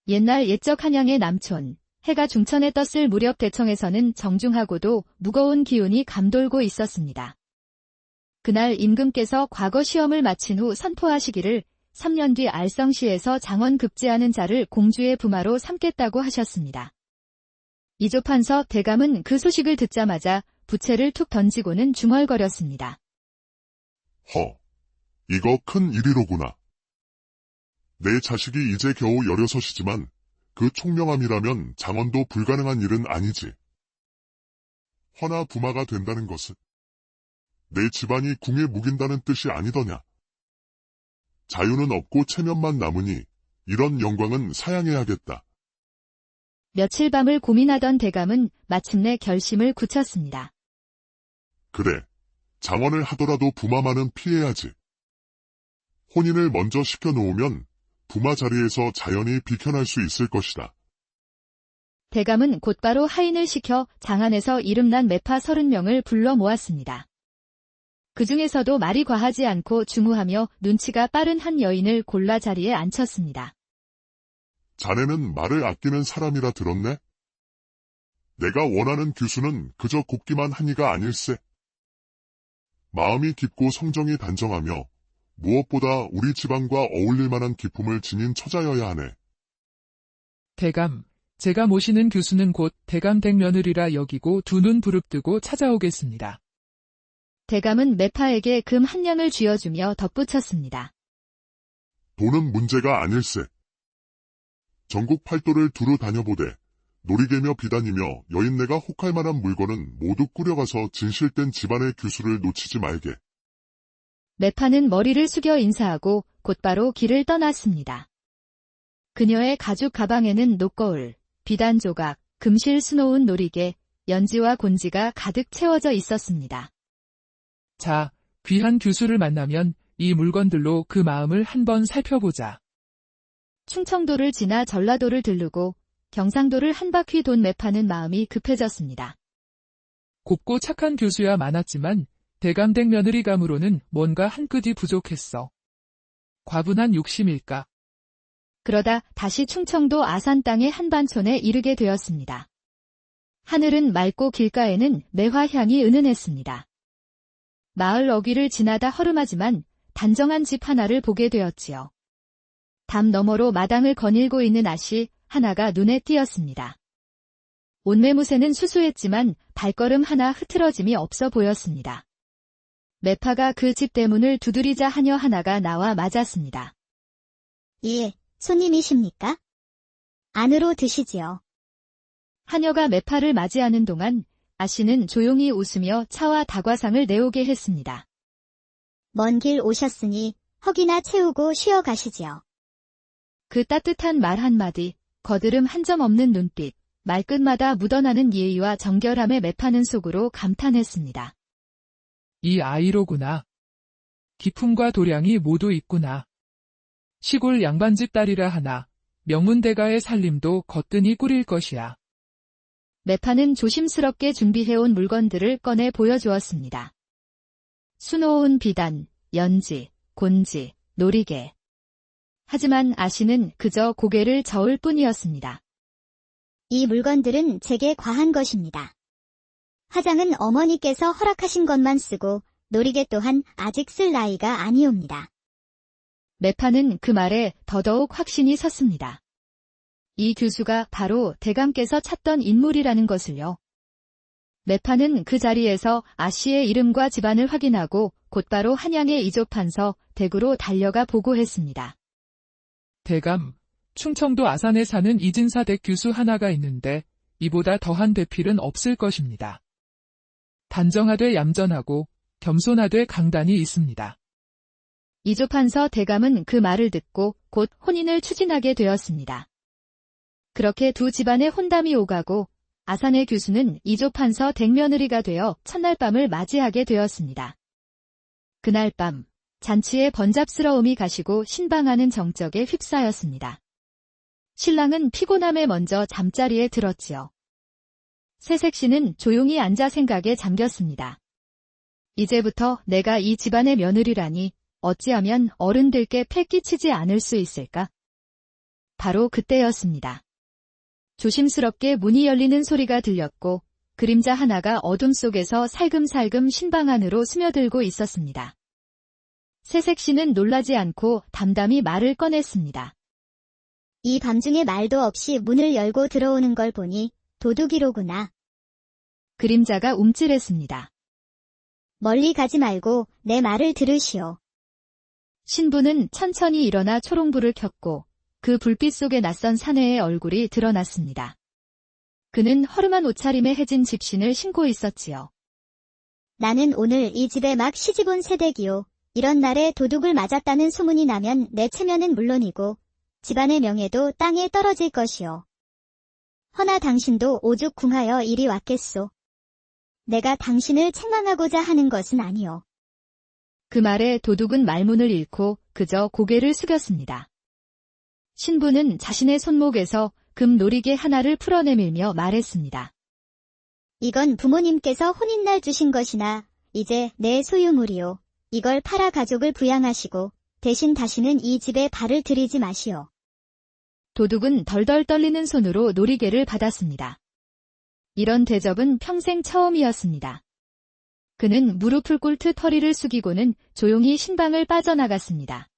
옛날 옛적 한양의 남촌, 해가 중천에 떴을 무렵 대청에서는 정중하고도 무거운 기운이 감돌고 있었습니다. 그날 임금께서 과거 시험을 마친 후 선포하시기를 3년 뒤 알성시에서 장원 급제하는 자를 공주의 부마로 삼겠다고 하셨습니다. 이조판서 대감은 그 소식을 듣자마자 부채를 툭 던지고는 중얼거렸습니다. 이거 큰 일이로구나. 내 자식이 이제 겨우 16이지만 그 총명함이라면 장원도 불가능한 일은 아니지. 허나 부마가 된다는 것은 내 집안이 궁에 묵인다는 뜻이 아니더냐. 자유는 없고 체면만 남으니 이런 영광은 사양해야겠다. 며칠 밤을 고민하던 대감은 마침내 결심을 굳혔습니다. 그래, 장원을 하더라도 부마만은 피해야지. 혼인을 먼저 시켜놓으면 부마 자리에서 자연히 비켜날 수 있을 것이다. 대감은 곧바로 하인을 시켜 장안에서 이름난 매파 30명을 불러 모았습니다. 그 중에서도 말이 과하지 않고 중후하며 눈치가 빠른 한 여인을 골라 자리에 앉혔습니다. 자네는 말을 아끼는 사람이라 들었네? 내가 원하는 교수는 그저 곱기만 한 이가 아닐세. 마음이 깊고 성정이 단정하며 무엇보다 우리 집안과 어울릴 만한 기품을 지닌 처자여야 하네. 대감, 제가 모시는 교수는 곧 대감댁 며느리라 여기고 두 눈 부릅뜨고 찾아오겠습니다. 대감은 매파에게 금 한 냥을 쥐어주며 덧붙였습니다. 돈은 문제가 아닐세. 전국 팔도를 두루 다녀보되 놀이개며 비단이며 여인네가 혹할 만한 물건은 모두 꾸려가서 진실된 집안의 교수를 놓치지 말게. 매파는 머리를 숙여 인사하고 곧바로 길을 떠났습니다. 그녀의 가죽 가방에는 녹거울, 비단 조각, 금실 수놓은 놀이개, 연지와 곤지가 가득 채워져 있었습니다. 자, 귀한 교수를 만나면 이 물건들로 그 마음을 한번 살펴보자. 충청도를 지나 전라도를 들르고 경상도를 한 바퀴 돈 매파는 마음이 급해졌습니다. 곱고 착한 교수야 많았지만 대감댁 며느리감으로는 뭔가 한 끗이 부족했어. 과분한 욕심일까? 그러다 다시 충청도 아산 땅의 한반촌에 이르게 되었습니다. 하늘은 맑고 길가에는 매화향이 은은했습니다. 마을 어귀를 지나다 허름하지만 단정한 집 하나를 보게 되었지요. 담 너머로 마당을 거닐고 있는 앗이 하나가 눈에 띄었습니다. 옷매무새는 수수했지만 발걸음 하나 흐트러짐이 없어 보였습니다. 매파가 그 집 대문을 두드리자 하녀 하나가 나와 맞았습니다. 예, 손님이십니까? 안으로 드시지요. 하녀가 매파를 맞이하는 동안 아씨는 조용히 웃으며 차와 다과상을 내오게 했습니다. 먼 길 오셨으니 허기나 채우고 쉬어 가시지요. 그 따뜻한 말 한마디, 거드름 한 점 없는 눈빛, 말끝마다 묻어나는 예의와 정결함에 매파는 속으로 감탄했습니다. 이 아이로구나. 기품과 도량이 모두 있구나. 시골 양반집 딸이라 하나 명문대가의 살림도 거뜬히 꾸릴 것이야. 매파는 조심스럽게 준비해온 물건들을 꺼내 보여주었습니다. 수놓은 비단, 연지, 곤지, 놀이개. 하지만 아씨는 그저 고개를 저을 뿐이었습니다. 이 물건들은 제게 과한 것입니다. 화장은 어머니께서 허락하신 것만 쓰고 놀이개 또한 아직 쓸 나이가 아니옵니다. 매파는 그 말에 더더욱 확신이 섰습니다. 이 교수가 바로 대감께서 찾던 인물이라는 것을요. 매파는 그 자리에서 아씨의 이름과 집안을 확인하고 곧바로 한양의 이조판서 댁으로 달려가 보고했습니다. 대감, 충청도 아산에 사는 이진사댁 교수 하나가 있는데 이보다 더한 대필은 없을 것입니다. 단정하되 얌전하고 겸손하되 강단이 있습니다. 이조판서 대감은 그 말을 듣고 곧 혼인을 추진하게 되었습니다. 그렇게 두 집안의 혼담이 오가고 아산의 교수는 이조판서 댁며느리가 되어 첫날 밤을 맞이하게 되었습니다. 그날 밤 잔치의 번잡스러움이 가시고 신방하는 정적에 휩싸였습니다. 신랑은 피곤함에 먼저 잠자리에 들었지요. 새색시는 조용히 앉아 생각에 잠겼습니다. 이제부터 내가 이 집안의 며느리라니 어찌하면 어른들께 패 끼치지 않을 수 있을까? 바로 그때였습니다. 조심스럽게 문이 열리는 소리가 들렸고 그림자 하나가 어둠 속에서 살금살금 신방 안으로 스며들고 있었습니다. 새색 씨는 놀라지 않고 담담히 말을 꺼냈습니다. 이 밤중에 말도 없이 문을 열고 들어오는 걸 보니 도둑이로구나. 그림자가 움찔했습니다. 멀리 가지 말고 내 말을 들으시오. 신부는 천천히 일어나 초롱불을 켰고 그 불빛 속에 낯선 사내의 얼굴이 드러났습니다. 그는 허름한 옷차림에 해진 집신을 신고 있었지요. 나는 오늘 이 집에 막 시집온 새댁이오. 이런 날에 도둑을 맞았다는 소문이 나면 내 체면은 물론이고 집안의 명예도 땅에 떨어질 것이오. 허나 당신도 오죽 궁하여 이리 왔겠소. 내가 당신을 책망하고자 하는 것은 아니오. 그 말에 도둑은 말문을 잃고 그저 고개를 숙였습니다. 신부는 자신의 손목에서 금 놀이개 하나를 풀어내밀며 말했습니다. 이건 부모님께서 혼인날 주신 것이나 이제 내 소유물이오. 이걸 팔아 가족을 부양하시고 대신 다시는 이 집에 발을 들이지 마시오. 도둑은 덜덜 떨리는 손으로 놀이개를 받았습니다. 이런 대접은 평생 처음이었습니다. 그는 무릎을 꿇듯 허리를 숙이고는 조용히 신방을 빠져나갔습니다.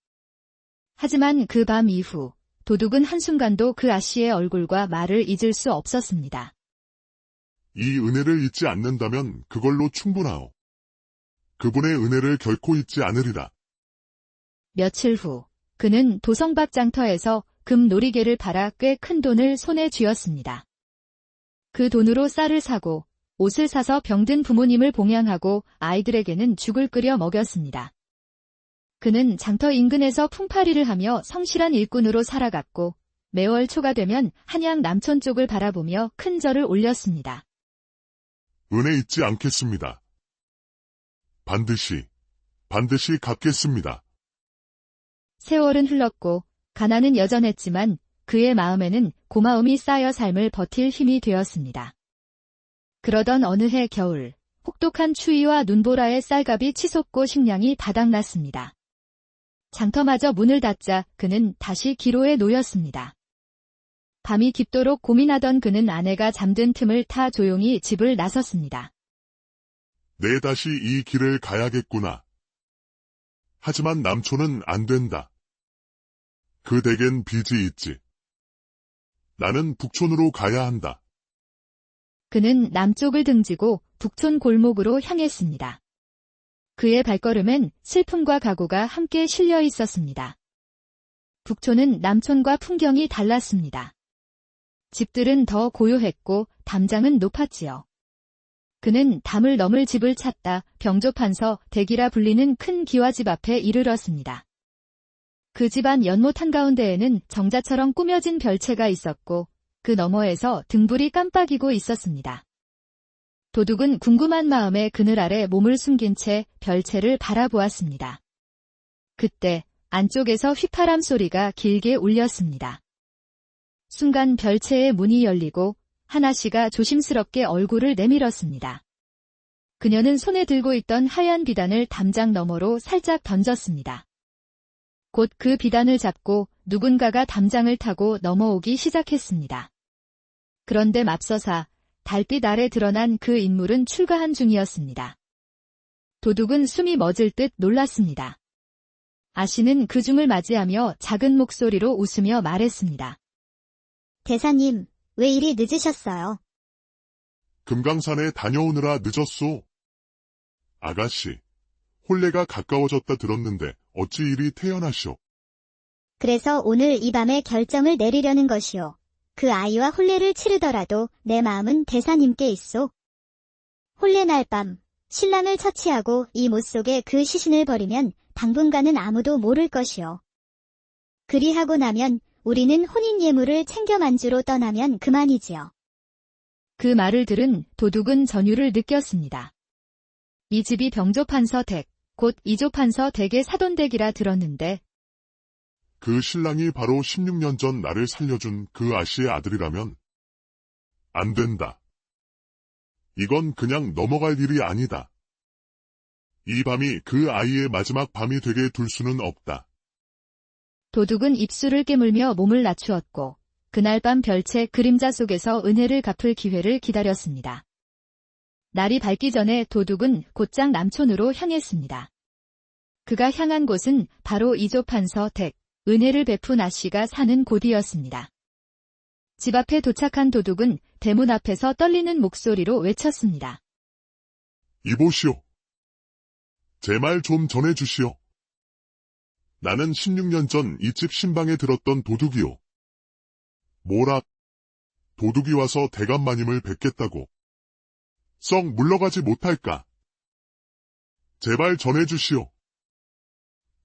하지만 그 밤 이후 도둑은 한순간도 그 아씨의 얼굴과 말을 잊을 수 없었습니다. 이 은혜를 잊지 않는다면 그걸로 충분하오. 그분의 은혜를 결코 잊지 않으리라. 며칠 후 그는 도성밖 장터에서 금 놀이개를 팔아 꽤 큰 돈을 손에 쥐었습니다. 그 돈으로 쌀을 사고 옷을 사서 병든 부모님을 봉양하고 아이들에게는 죽을 끓여 먹였습니다. 그는 장터 인근에서 풍파리를 하며 성실한 일꾼으로 살아갔고 매월 초가 되면 한양 남촌 쪽을 바라보며 큰 절을 올렸습니다. 은혜 잊지 않겠습니다. 반드시 갚겠습니다. 세월은 흘렀고 가난은 여전했지만 그의 마음에는 고마움이 쌓여 삶을 버틸 힘이 되었습니다. 그러던 어느 해 겨울, 혹독한 추위와 눈보라에 쌀값이 치솟고 식량이 바닥났습니다. 장터마저 문을 닫자 그는 다시 기로에 놓였습니다. 밤이 깊도록 고민하던 그는 아내가 잠든 틈을 타 조용히 집을 나섰습니다. 내 다시 이 길을 가야겠구나. 하지만 남촌은 안 된다. 그 댁엔 빚이 있지. 나는 북촌으로 가야 한다. 그는 남쪽을 등지고 북촌 골목으로 향했습니다. 그의 발걸음엔 슬픔과 각오가 함께 실려 있었습니다. 북촌은 남촌과 풍경이 달랐습니다. 집들은 더 고요했고 담장은 높았지요. 그는 담을 넘을 집을 찾다 병조판서 댁이라 불리는 큰 기와집 앞에 이르렀습니다. 그 집안 연못 한가운데에는 정자처럼 꾸며진 별채가 있었고 그 너머에서 등불이 깜빡이고 있었습니다. 도둑은 궁금한 마음에 그늘 아래 몸을 숨긴 채 별채를 바라보았습니다. 그때 안쪽에서 휘파람 소리가 길게 울렸습니다. 순간 별채의 문이 열리고 하나씨가 조심스럽게 얼굴을 내밀었습니다. 그녀는 손에 들고 있던 하얀 비단을 담장 너머로 살짝 던졌습니다. 곧 그 비단을 잡고 누군가가 담장을 타고 넘어오기 시작했습니다. 그런데 맙서사 달빛 아래 드러난 그 인물은 출가한 중이었습니다. 도둑은 숨이 멎을 듯 놀랐습니다. 아씨는 그 중을 맞이하며 작은 목소리로 웃으며 말했습니다. 대사님, 왜 이리 늦으셨어요? 금강산에 다녀오느라 늦었소. 아가씨, 혼례가 가까워졌다 들었는데 어찌 이리 태연하시오. 그래서 오늘 이 밤에 결정을 내리려는 것이오. 그 아이와 혼례를 치르더라도 내 마음은 대사님께 있소. 혼례 날 밤, 신랑을 처치하고 이 못 속에 그 시신을 버리면 당분간은 아무도 모를 것이오. 그리하고 나면 우리는 혼인 예물을 챙겨 만주로 떠나면 그만이지요. 그 말을 들은 도둑은 전율을 느꼈습니다. 이 집이 병조판서 댁, 곧 이조판서 댁의 사돈댁이라 들었는데 그 신랑이 바로 16년 전 나를 살려준 그 아씨의 아들이라면 안 된다. 이건 그냥 넘어갈 일이 아니다. 이 밤이 그 아이의 마지막 밤이 되게 둘 수는 없다. 도둑은 입술을 깨물며 몸을 낮추었고 그날 밤 별채 그림자 속에서 은혜를 갚을 기회를 기다렸습니다. 날이 밝기 전에 도둑은 곧장 남촌으로 향했습니다. 그가 향한 곳은 바로 이조판서 댁, 은혜를 베푼 아씨가 사는 곳이었습니다. 집 앞에 도착한 도둑은 대문 앞에서 떨리는 목소리로 외쳤습니다. 이보시오. 제 말 좀 전해주시오. 나는 16년 전 이 집 신방에 들었던 도둑이오. 뭐라? 도둑이 와서 대감마님을 뵙겠다고. 썩 물러가지 못할까? 제발 전해주시오.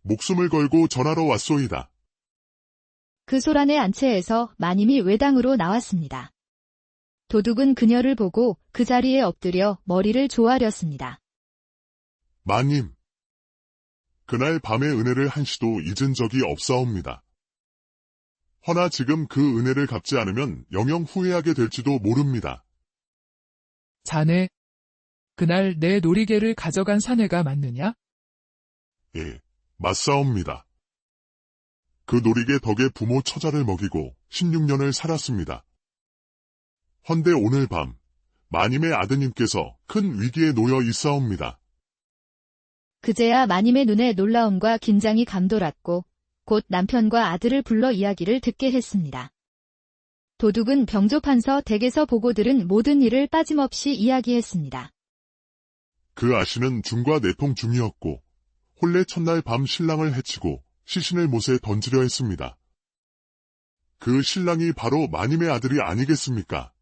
목숨을 걸고 전하러 왔소이다. 그 소란의 안채에서 마님이 외당으로 나왔습니다. 도둑은 그녀를 보고 그 자리에 엎드려 머리를 조아렸습니다. 마님. 그날 밤의 은혜를 한시도 잊은 적이 없사옵니다. 허나 지금 그 은혜를 갚지 않으면 영영 후회하게 될지도 모릅니다. 자네, 그날 내 놀이개를 가져간 사내가 맞느냐? 예, 맞사옵니다. 그 놀이개 덕에 부모 처자를 먹이고 16년을 살았습니다. 헌데 오늘 밤 마님의 아드님께서 큰 위기에 놓여 있사옵니다. 그제야 마님의 눈에 놀라움과 긴장이 감돌았고 곧 남편과 아들을 불러 이야기를 듣게 했습니다. 도둑은 병조판서 댁에서 보고 들은 모든 일을 빠짐없이 이야기했습니다. 그 아씨는 중과 내통 중이었고 혼례 첫날 밤 신랑을 해치고 시신을 못에 던지려 했습니다. 그 신랑이 바로 마님의 아들이 아니겠습니까?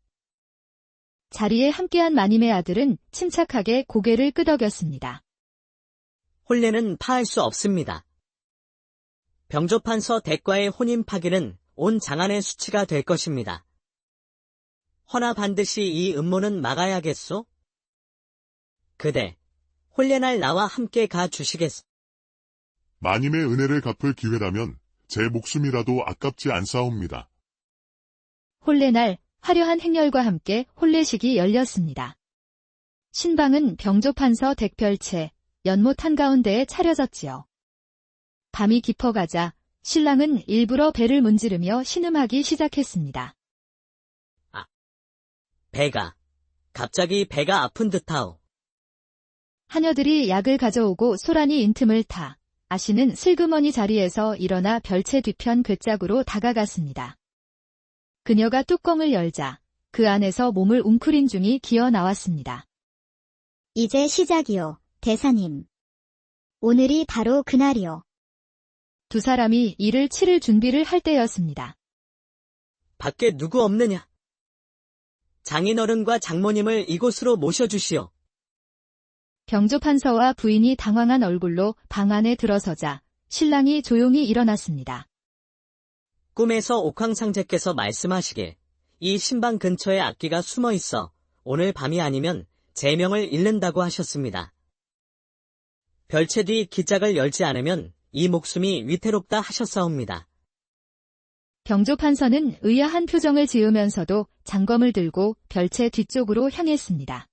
자리에 함께한 마님의 아들은 침착하게 고개를 끄덕였습니다. 혼례는 파할 수 없습니다. 병조판서 댁과의 혼인 파기는 온 장안의 수치가 될 것입니다. 허나 반드시 이 음모는 막아야겠소? 그대, 혼례날 나와 함께 가 주시겠소? 마님의 은혜를 갚을 기회라면 제 목숨이라도 아깝지 않사옵니다. 혼례날 화려한 행렬과 함께 혼례식이 열렸습니다. 신방은 병조판서 댁별채 연못 한가운데에 차려졌지요. 밤이 깊어가자 신랑은 일부러 배를 문지르며 신음하기 시작했습니다. 갑자기 배가 아픈 듯하오. 하녀들이 약을 가져오고 소란이 인틈을 타 아씨는 슬그머니 자리에서 일어나 별채 뒤편 괴짝으로 다가갔습니다. 그녀가 뚜껑을 열자 그 안에서 몸을 웅크린 중이 기어 나왔습니다. 이제 시작이요, 대사님. 오늘이 바로 그날이요. 두 사람이 이를 치를 준비를 할 때였습니다. 밖에 누구 없느냐? 장인어른과 장모님을 이곳으로 모셔주시오. 병조판서와 부인이 당황한 얼굴로 방 안에 들어서자 신랑이 조용히 일어났습니다. 꿈에서 옥황상제께서 말씀하시길 이 신방 근처에 악귀가 숨어 있어 오늘 밤이 아니면 제명을 잃는다고 하셨습니다. 별채 뒤 기짝을 열지 않으면 이 목숨이 위태롭다 하셨사옵니다. 병조판서는 의아한 표정을 지으면서도 장검을 들고 별채 뒤쪽으로 향했습니다.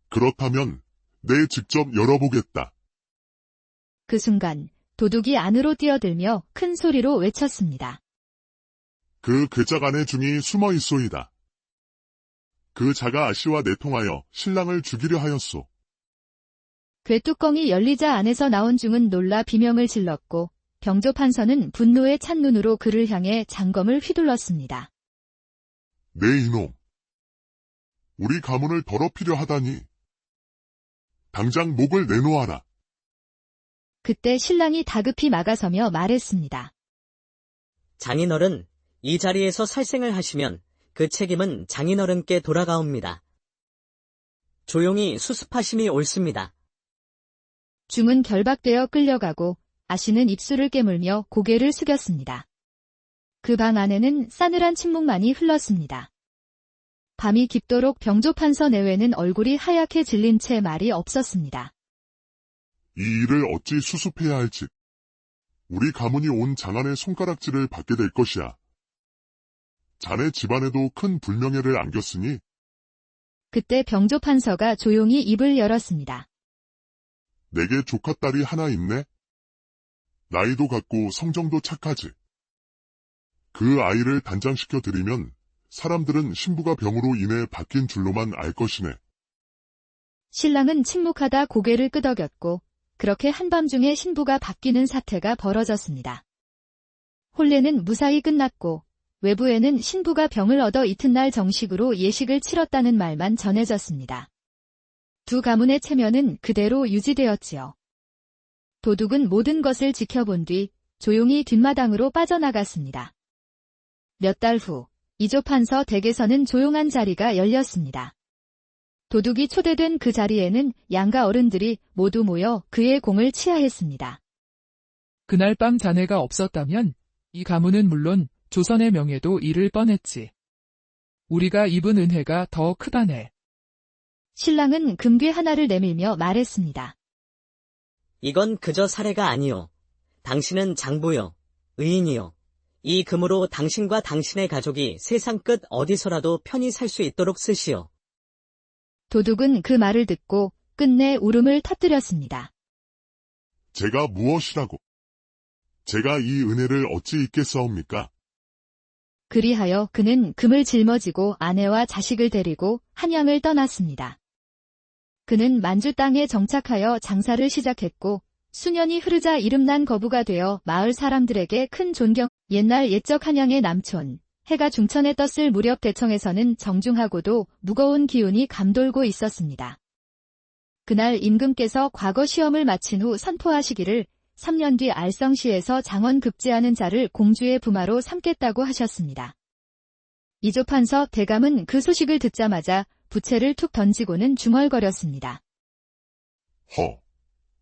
그렇다면 내 직접 열어보겠다. 그 순간 도둑이 안으로 뛰어들며 큰 소리로 외쳤습니다. 그 괴짝 안에 중이 숨어 있소이다. 그 자가 아씨와 내통하여 신랑을 죽이려 하였소. 괴뚜껑이 열리자 안에서 나온 중은 놀라 비명을 질렀고 병조판서는 분노에 찬 눈으로 그를 향해 장검을 휘둘렀습니다. 내 이놈. 우리 가문을 더럽히려 하다니. 당장 목을 내놓아라. 그때 신랑이 다급히 막아서며 말했습니다. 장인어른, 이 자리에서 살생을 하시면 그 책임은 장인어른께 돌아가옵니다. 조용히 수습하심이 옳습니다. 중은 결박되어 끌려가고 아씨는 입술을 깨물며 고개를 숙였습니다. 그 방 안에는 싸늘한 침묵만이 흘렀습니다. 밤이 깊도록 병조판서 내외는 얼굴이 하얗게 질린 채 말이 없었습니다. 이 일을 어찌 수습해야 할지. 우리 가문이 온 장안의 손가락질을 받게 될 것이야. 자네 집안에도 큰 불명예를 안겼으니. 그때 병조판서가 조용히 입을 열었습니다. 내게 조카딸이 하나 있네. 나이도 같고 성정도 착하지. 그 아이를 단장시켜 드리면 사람들은 신부가 병으로 인해 바뀐 줄로만 알 것이네. 신랑은 침묵하다 고개를 끄덕였고 그렇게 한밤중에 신부가 바뀌는 사태가 벌어졌습니다. 혼례는 무사히 끝났고 외부에는 신부가 병을 얻어 이튿날 정식으로 예식을 치렀다는 말만 전해졌습니다. 두 가문의 체면은 그대로 유지되었지요. 도둑은 모든 것을 지켜본 뒤 조용히 뒷마당으로 빠져나갔습니다. 몇 달 후 이조판서 댁에서는 조용한 자리가 열렸습니다. 도둑이 초대된 그 자리에는 양가 어른들이 모두 모여 그의 공을 치하했습니다. 그날 밤 자네가 없었다면 이 가문은 물론 조선의 명예도 잃을 뻔했지. 우리가 입은 은혜가 더 크다네. 신랑은 금괴 하나를 내밀며 말했습니다. 이건 그저 사례가 아니요. 당신은 장부요, 의인이요. 이 금으로 당신과 당신의 가족이 세상 끝 어디서라도 편히 살 수 있도록 쓰시오. 도둑은 그 말을 듣고 끝내 울음을 터뜨렸습니다. 제가 무엇이라고? 제가 이 은혜를 어찌 잊겠사옵니까? 그리하여 그는 금을 짊어지고 아내와 자식을 데리고 한양을 떠났습니다. 그는 만주 땅에 정착하여 장사를 시작했고 수년이 흐르자 이름난 거부가 되어 마을 사람들에게 큰 존경, 옛날 옛적 한양의 남촌, 해가 중천에 떴을 무렵 대청에서는 정중하고도 무거운 기운이 감돌고 있었습니다. 그날 임금께서 과거 시험을 마친 후 선포하시기를 3년 뒤 알성시에서 장원 급제하는 자를 공주의 부마로 삼겠다고 하셨습니다. 이조판서 대감은 그 소식을 듣자마자 부채를 툭 던지고는 중얼거렸습니다. 허,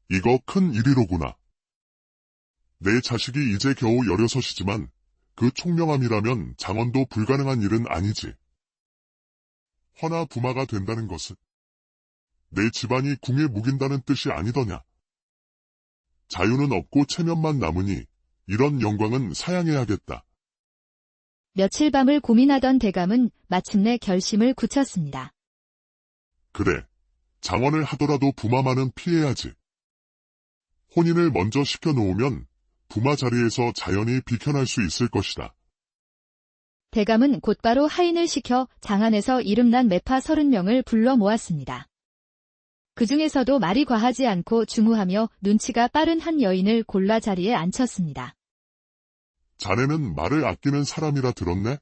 이거 큰 일이로구나. 내 자식이 이제 겨우 16이지만 그 총명함이라면 장원도 불가능한 일은 아니지. 허나 부마가 된다는 것은 내 집안이 궁에 묵인다는 뜻이 아니더냐. 자유는 없고 체면만 남으니 이런 영광은 사양해야겠다. 며칠 밤을 고민하던 대감은 마침내 결심을 굳혔습니다. 그래, 장원을 하더라도 부마만은 피해야지. 혼인을 먼저 시켜놓으면 부마 자리에서 자연히 비켜날 수 있을 것이다. 대감은 곧바로 하인을 시켜 장안에서 이름난 매파 30명을 불러 모았습니다. 그 중에서도 말이 과하지 않고 중후하며 눈치가 빠른 한 여인을 골라 자리에 앉혔습니다. 자네는 말을 아끼는 사람이라 들었네?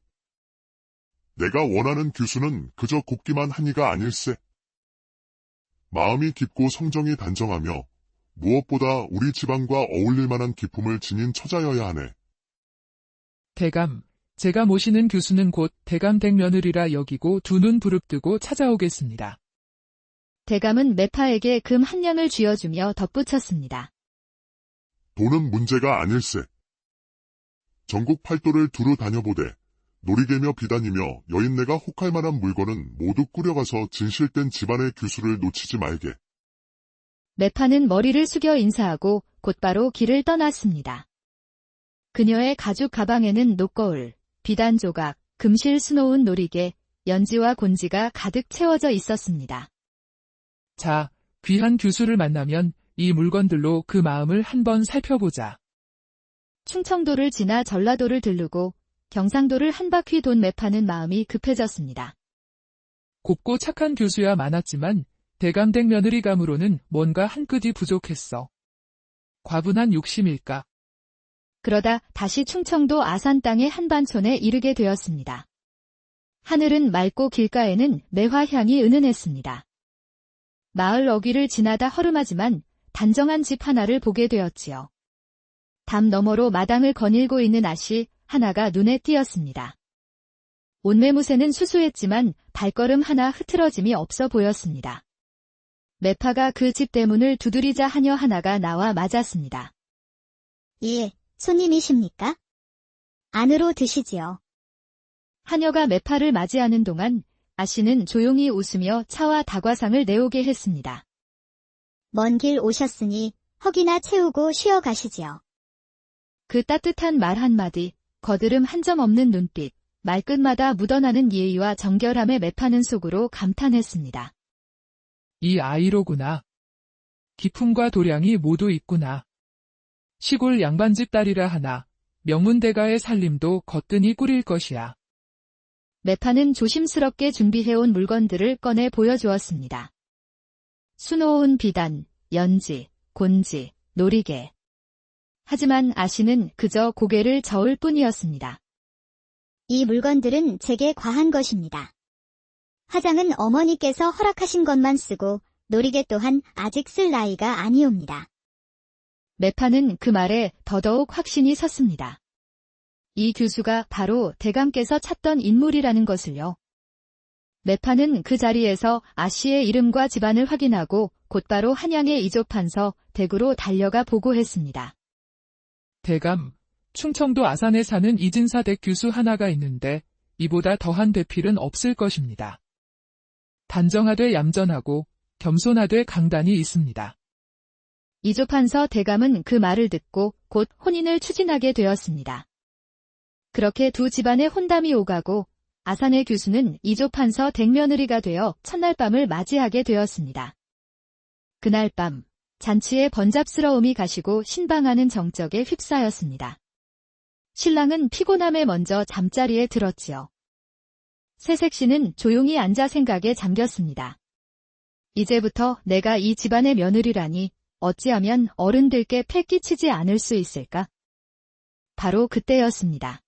내가 원하는 규수는 그저 곱기만 한 이가 아닐세. 마음이 깊고 성정이 단정하며 무엇보다 우리 집안과 어울릴 만한 기품을 지닌 처자여야 하네. 대감, 제가 모시는 교수는 곧 대감댁 며느리라 여기고 두 눈 부릅뜨고 찾아오겠습니다. 대감은 매파에게 금 한 냥을 쥐어주며 덧붙였습니다. 돈은 문제가 아닐세. 전국 팔도를 두루 다녀보되 놀이개며 비단이며 여인네가 혹할 만한 물건은 모두 꾸려가서 진실된 집안의 규수를 놓치지 말게. 매파는 머리를 숙여 인사하고 곧바로 길을 떠났습니다. 그녀의 가죽 가방에는 녹거울, 비단 조각, 금실 수놓은 놀이개, 연지와 곤지가 가득 채워져 있었습니다. 자, 귀한 교수를 만나면 이 물건들로 그 마음을 한번 살펴보자. 충청도를 지나 전라도를 들르고 경상도를 한 바퀴 돈 매파는 마음이 급해졌습니다. 곱고 착한 교수야 많았지만 대감댁 며느리감으로는 뭔가 한 끗이 부족했어. 과분한 욕심일까? 그러다 다시 충청도 아산 땅의 한반촌에 이르게 되었습니다. 하늘은 맑고 길가에는 매화향이 은은했습니다. 마을 어귀를 지나다 허름하지만 단정한 집 하나를 보게 되었지요. 담 너머로 마당을 거닐고 있는 앗이 하나가 눈에 띄었습니다. 옷매무새는 수수했지만 발걸음 하나 흐트러짐이 없어 보였습니다. 매파가 그 집 대문을 두드리자 하녀 하나가 나와 맞았습니다. 예, 손님이십니까? 안으로 드시지요. 하녀가 매파를 맞이하는 동안 아씨는 조용히 웃으며 차와 다과상을 내오게 했습니다. 먼 길 오셨으니 허기나 채우고 쉬어 가시지요. 그 따뜻한 말 한마디, 거드름 한 점 없는 눈빛, 말끝마다 묻어나는 예의와 정결함에 매파는 속으로 감탄했습니다. 이 아이로구나. 기품과 도량이 모두 있구나. 시골 양반집 딸이라 하나 명문대가의 살림도 거뜬히 꾸릴 것이야. 매파는 조심스럽게 준비해온 물건들을 꺼내 보여주었습니다. 수놓은 비단, 연지, 곤지, 놀이개. 하지만 아씨는 그저 고개를 저을 뿐이었습니다. 이 물건들은 제게 과한 것입니다. 화장은 어머니께서 허락하신 것만 쓰고 놀이개 또한 아직 쓸 나이가 아니옵니다. 매파는 그 말에 더더욱 확신이 섰습니다. 이 교수가 바로 대감께서 찾던 인물이라는 것을요. 매파는 그 자리에서 아씨의 이름과 집안을 확인하고 곧바로 한양의 이조판서 댁으로 달려가 보고했습니다. 대감, 충청도 아산에 사는 이진사댁 교수 하나가 있는데 이보다 더한 대필은 없을 것입니다. 단정하되 얌전하고 겸손하되 강단이 있습니다. 이조판서 대감은 그 말을 듣고 곧 혼인을 추진하게 되었습니다. 그렇게 두 집안의 혼담이 오가고 아산의 교수는 이조판서 댁며느리가 되어 첫날 밤을 맞이하게 되었습니다. 그날 밤 잔치의 번잡스러움이 가시고 신방하는 정적에 휩싸였습니다. 신랑은 피곤함에 먼저 잠자리에 들었지요. 새색시는 조용히 앉아 생각에 잠겼습니다. 이제부터 내가 이 집안의 며느리라니 어찌하면 어른들께 패 끼치지 않을 수 있을까? 바로 그때였습니다.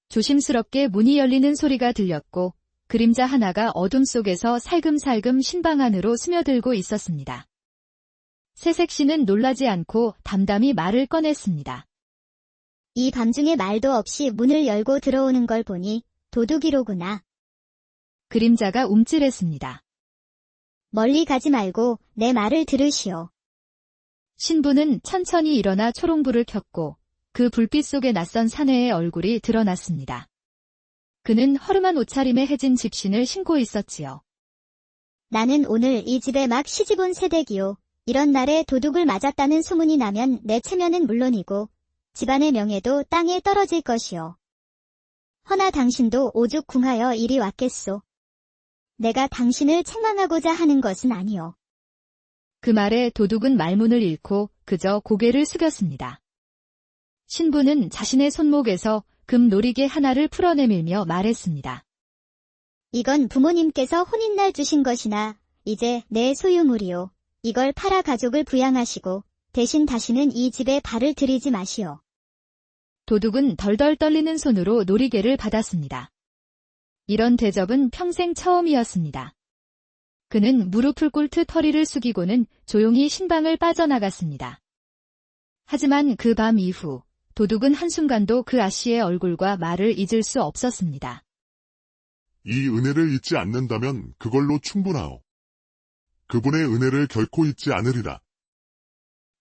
조심스럽게 문이 열리는 소리가 들렸고 그림자 하나가 어둠 속에서 살금살금 신방 안으로 스며들고 있었습니다. 새색시는 놀라지 않고 담담히 말을 꺼냈습니다. 이 밤중에 말도 없이 문을 열고 들어오는 걸 보니 도둑이로구나. 그림자가 움찔했습니다. 멀리 가지 말고 내 말을 들으시오. 신부는 천천히 일어나 초롱불을 켰고 그 불빛 속에 낯선 사내의 얼굴이 드러났습니다. 그는 허름한 옷차림에 해진 집신을 신고 있었지요. 나는 오늘 이 집에 막 시집온 새댁이오. 이런 날에 도둑을 맞았다는 소문이 나면 내 체면은 물론이고 집안의 명예도 땅에 떨어질 것이오. 허나 당신도 오죽 궁하여 이리 왔겠소. 내가 당신을 책망하고자 하는 것은 아니오. 그 말에 도둑은 말문을 잃고 그저 고개를 숙였습니다. 신부는 자신의 손목에서 금 놀이개 하나를 풀어내밀며 말했습니다. 이건 부모님께서 혼인날 주신 것이나 이제 내 소유물이오. 이걸 팔아 가족을 부양하시고 대신 다시는 이 집에 발을 들이지 마시오. 도둑은 덜덜 떨리는 손으로 놀이개를 받았습니다. 이런 대접은 평생 처음이었습니다. 그는 무릎을 꿇듯 허리를 숙이고는 조용히 신방을 빠져나갔습니다. 하지만 그 밤 이후 도둑은 한순간도 그 아씨의 얼굴과 말을 잊을 수 없었습니다. 이 은혜를 잊지 않는다면 그걸로 충분하오. 그분의 은혜를 결코 잊지 않으리라.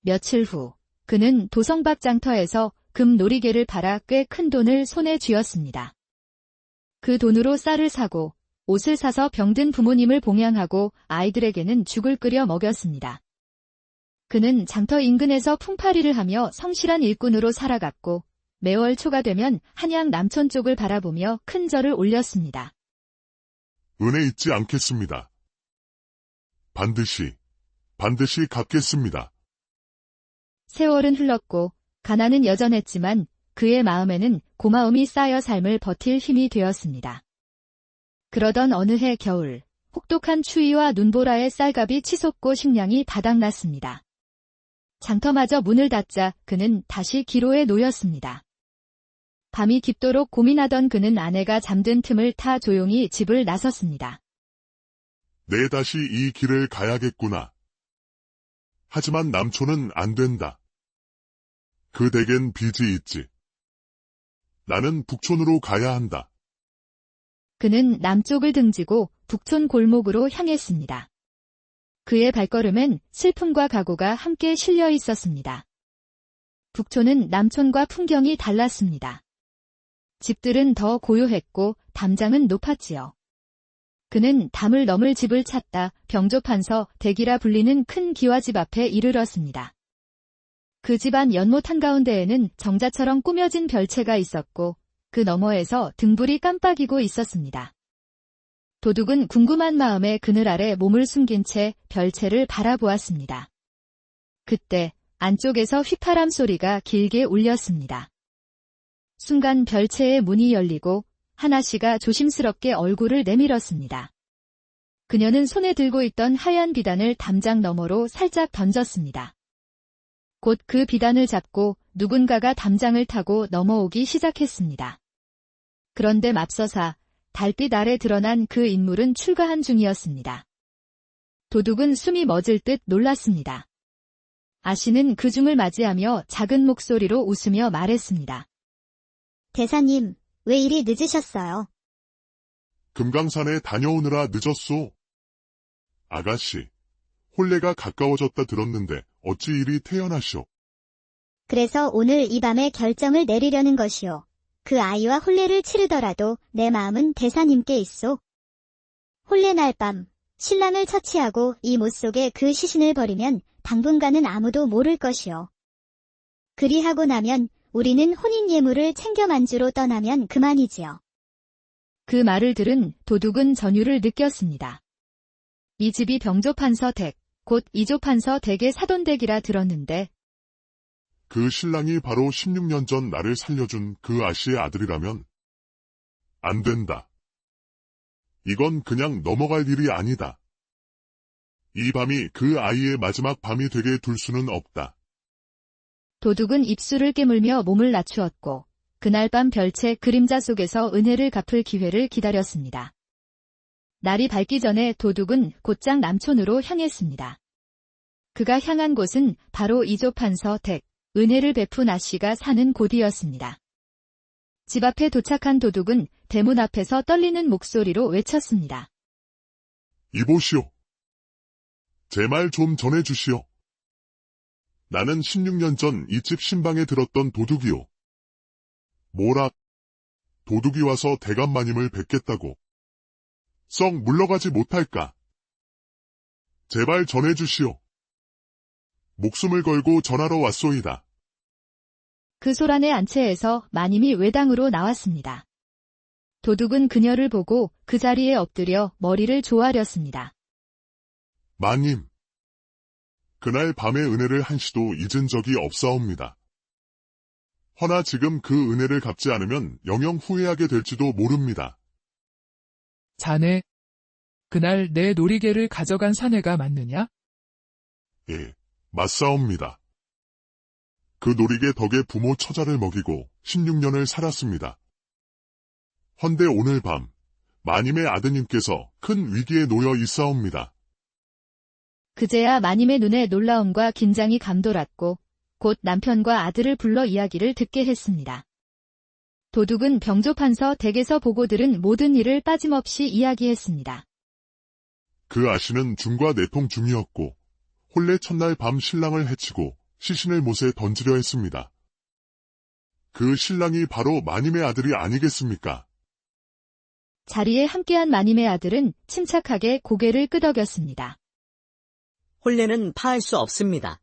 며칠 후 그는 도성밖 장터에서 금 놀이개를 팔아 꽤 큰 돈을 손에 쥐었습니다. 그 돈으로 쌀을 사고 옷을 사서 병든 부모님을 봉양하고 아이들에게는 죽을 끓여 먹였습니다. 그는 장터 인근에서 풍파리를 하며 성실한 일꾼으로 살아갔고 매월 초가 되면 한양 남촌 쪽을 바라보며 큰 절을 올렸습니다. 은혜 잊지 않겠습니다. 반드시 갚겠습니다. 세월은 흘렀고 가난은 여전했지만 그의 마음에는 고마움이 쌓여 삶을 버틸 힘이 되었습니다. 그러던 어느 해 겨울, 혹독한 추위와 눈보라에 쌀값이 치솟고 식량이 바닥났습니다. 장터마저 문을 닫자 그는 다시 기로에 놓였습니다. 밤이 깊도록 고민하던 그는 아내가 잠든 틈을 타 조용히 집을 나섰습니다. 내 다시 이 길을 가야겠구나. 하지만 남촌은 안 된다. 그 댁엔 빚이 있지. 나는 북촌으로 가야 한다. 그는 남쪽을 등지고 북촌 골목으로 향했습니다. 그의 발걸음엔 슬픔과 각오가 함께 실려 있었습니다. 북촌은 남촌과 풍경이 달랐습니다. 집들은 더 고요했고 담장은 높았지요. 그는 담을 넘을 집을 찾다 병조판서 댁이라 불리는 큰 기와집 앞에 이르렀습니다. 그 집안 연못 한가운데에는 정자처럼 꾸며진 별채가 있었고 그 너머에서 등불이 깜빡이고 있었습니다. 도둑은 궁금한 마음에 그늘 아래 몸을 숨긴 채 별채를 바라보았습니다. 그때 안쪽에서 휘파람 소리가 길게 울렸습니다. 순간 별채의 문이 열리고 하나 씨가 조심스럽게 얼굴을 내밀었습니다. 그녀는 손에 들고 있던 하얀 비단을 담장 너머로 살짝 던졌습니다. 곧 그 비단을 잡고 누군가가 담장을 타고 넘어오기 시작했습니다. 그런데 맙서사 달빛 아래 드러난 그 인물은 출가한 중이었습니다. 도둑은 숨이 멎을 듯 놀랐습니다. 아씨는 그 중을 맞이하며 작은 목소리로 웃으며 말했습니다. 대사님, 왜 이리 늦으셨어요? 금강산에 다녀오느라 늦었소. 아가씨, 혼례가 가까워졌다 들었는데 어찌 이리 태연하시오. 그래서 오늘 이 밤에 결정을 내리려는 것이오. 그 아이와 혼례를 치르더라도 내 마음은 대사님께 있소. 혼례 날 밤, 신랑을 처치하고 이 못 속에 그 시신을 버리면 당분간은 아무도 모를 것이오. 그리하고 나면 우리는 혼인 예물을 챙겨 만주로 떠나면 그만이지요. 그 말을 들은 도둑은 전율을 느꼈습니다. 이 집이 병조판서 댁, 곧 이조판서 댁의 사돈댁이라 들었는데 그 신랑이 바로 16년 전 나를 살려준 그 아씨의 아들이라면 안 된다. 이건 그냥 넘어갈 일이 아니다. 이 밤이 그 아이의 마지막 밤이 되게 둘 수는 없다. 도둑은 입술을 깨물며 몸을 낮추었고 그날 밤 별채 그림자 속에서 은혜를 갚을 기회를 기다렸습니다. 날이 밝기 전에 도둑은 곧장 남촌으로 향했습니다. 그가 향한 곳은 바로 이조판서 댁, 은혜를 베푼 아씨가 사는 곳이었습니다. 집 앞에 도착한 도둑은 대문 앞에서 떨리는 목소리로 외쳤습니다. 이보시오. 제 말 좀 전해주시오. 나는 16년 전 이 집 신방에 들었던 도둑이오. 뭐라? 도둑이 와서 대감마님을 뵙겠다고. 썩 물러가지 못할까? 제발 전해주시오. 목숨을 걸고 전하러 왔소이다. 그 소란의 안채에서 마님이 외당으로 나왔습니다. 도둑은 그녀를 보고 그 자리에 엎드려 머리를 조아렸습니다. 마님. 그날 밤의 은혜를 한시도 잊은 적이 없사옵니다. 허나 지금 그 은혜를 갚지 않으면 영영 후회하게 될지도 모릅니다. 자네, 그날 내 놀이개를 가져간 사내가 맞느냐? 예, 맞사옵니다. 그 놀이개 덕에 부모 처자를 먹이고 16년을 살았습니다. 헌데 오늘 밤 마님의 아드님께서 큰 위기에 놓여 있사옵니다. 그제야 마님의 눈에 놀라움과 긴장이 감돌았고 곧 남편과 아들을 불러 이야기를 듣게 했습니다. 도둑은 병조판서 댁에서 보고 들은 모든 일을 빠짐없이 이야기했습니다. 그 아씨는 중과 내통 중이었고 혼례 첫날 밤 신랑을 해치고 시신을 못에 던지려 했습니다. 그 신랑이 바로 마님의 아들이 아니겠습니까? 자리에 함께한 마님의 아들은 침착하게 고개를 끄덕였습니다. 혼례는 파할 수 없습니다.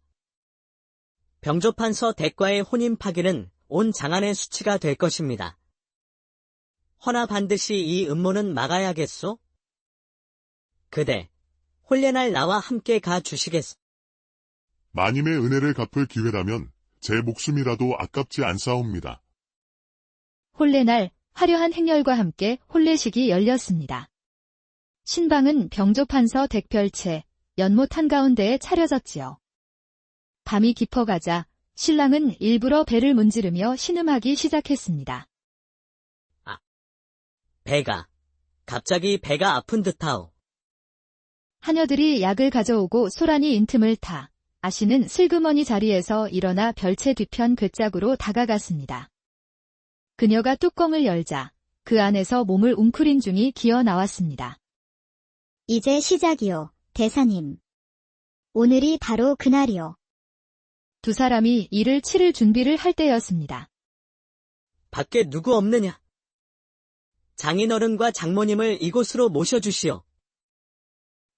병조판서 댁과의 혼인 파기는 온 장안의 수치가 될 것입니다. 허나 반드시 이 음모는 막아야겠소? 그대, 혼례날 나와 함께 가 주시겠소? 마님의 은혜를 갚을 기회라면 제 목숨이라도 아깝지 않사옵니다. 혼례날 화려한 행렬과 함께 혼례식이 열렸습니다. 신방은 병조판서 댁별채 연못 한가운데에 차려졌지요. 밤이 깊어가자 신랑은 일부러 배를 문지르며 신음하기 시작했습니다. 갑자기 배가 아픈 듯하오. 하녀들이 약을 가져오고 소란이 인틈을 타 아씨는 슬그머니 자리에서 일어나 별채 뒤편 괴짝으로 다가갔습니다. 그녀가 뚜껑을 열자 그 안에서 몸을 웅크린 중이 기어 나왔습니다. 이제 시작이요, 대사님. 오늘이 바로 그날이요. 두 사람이 이를 치를 준비를 할 때였습니다. 밖에 누구 없느냐? 장인어른과 장모님을 이곳으로 모셔주시오.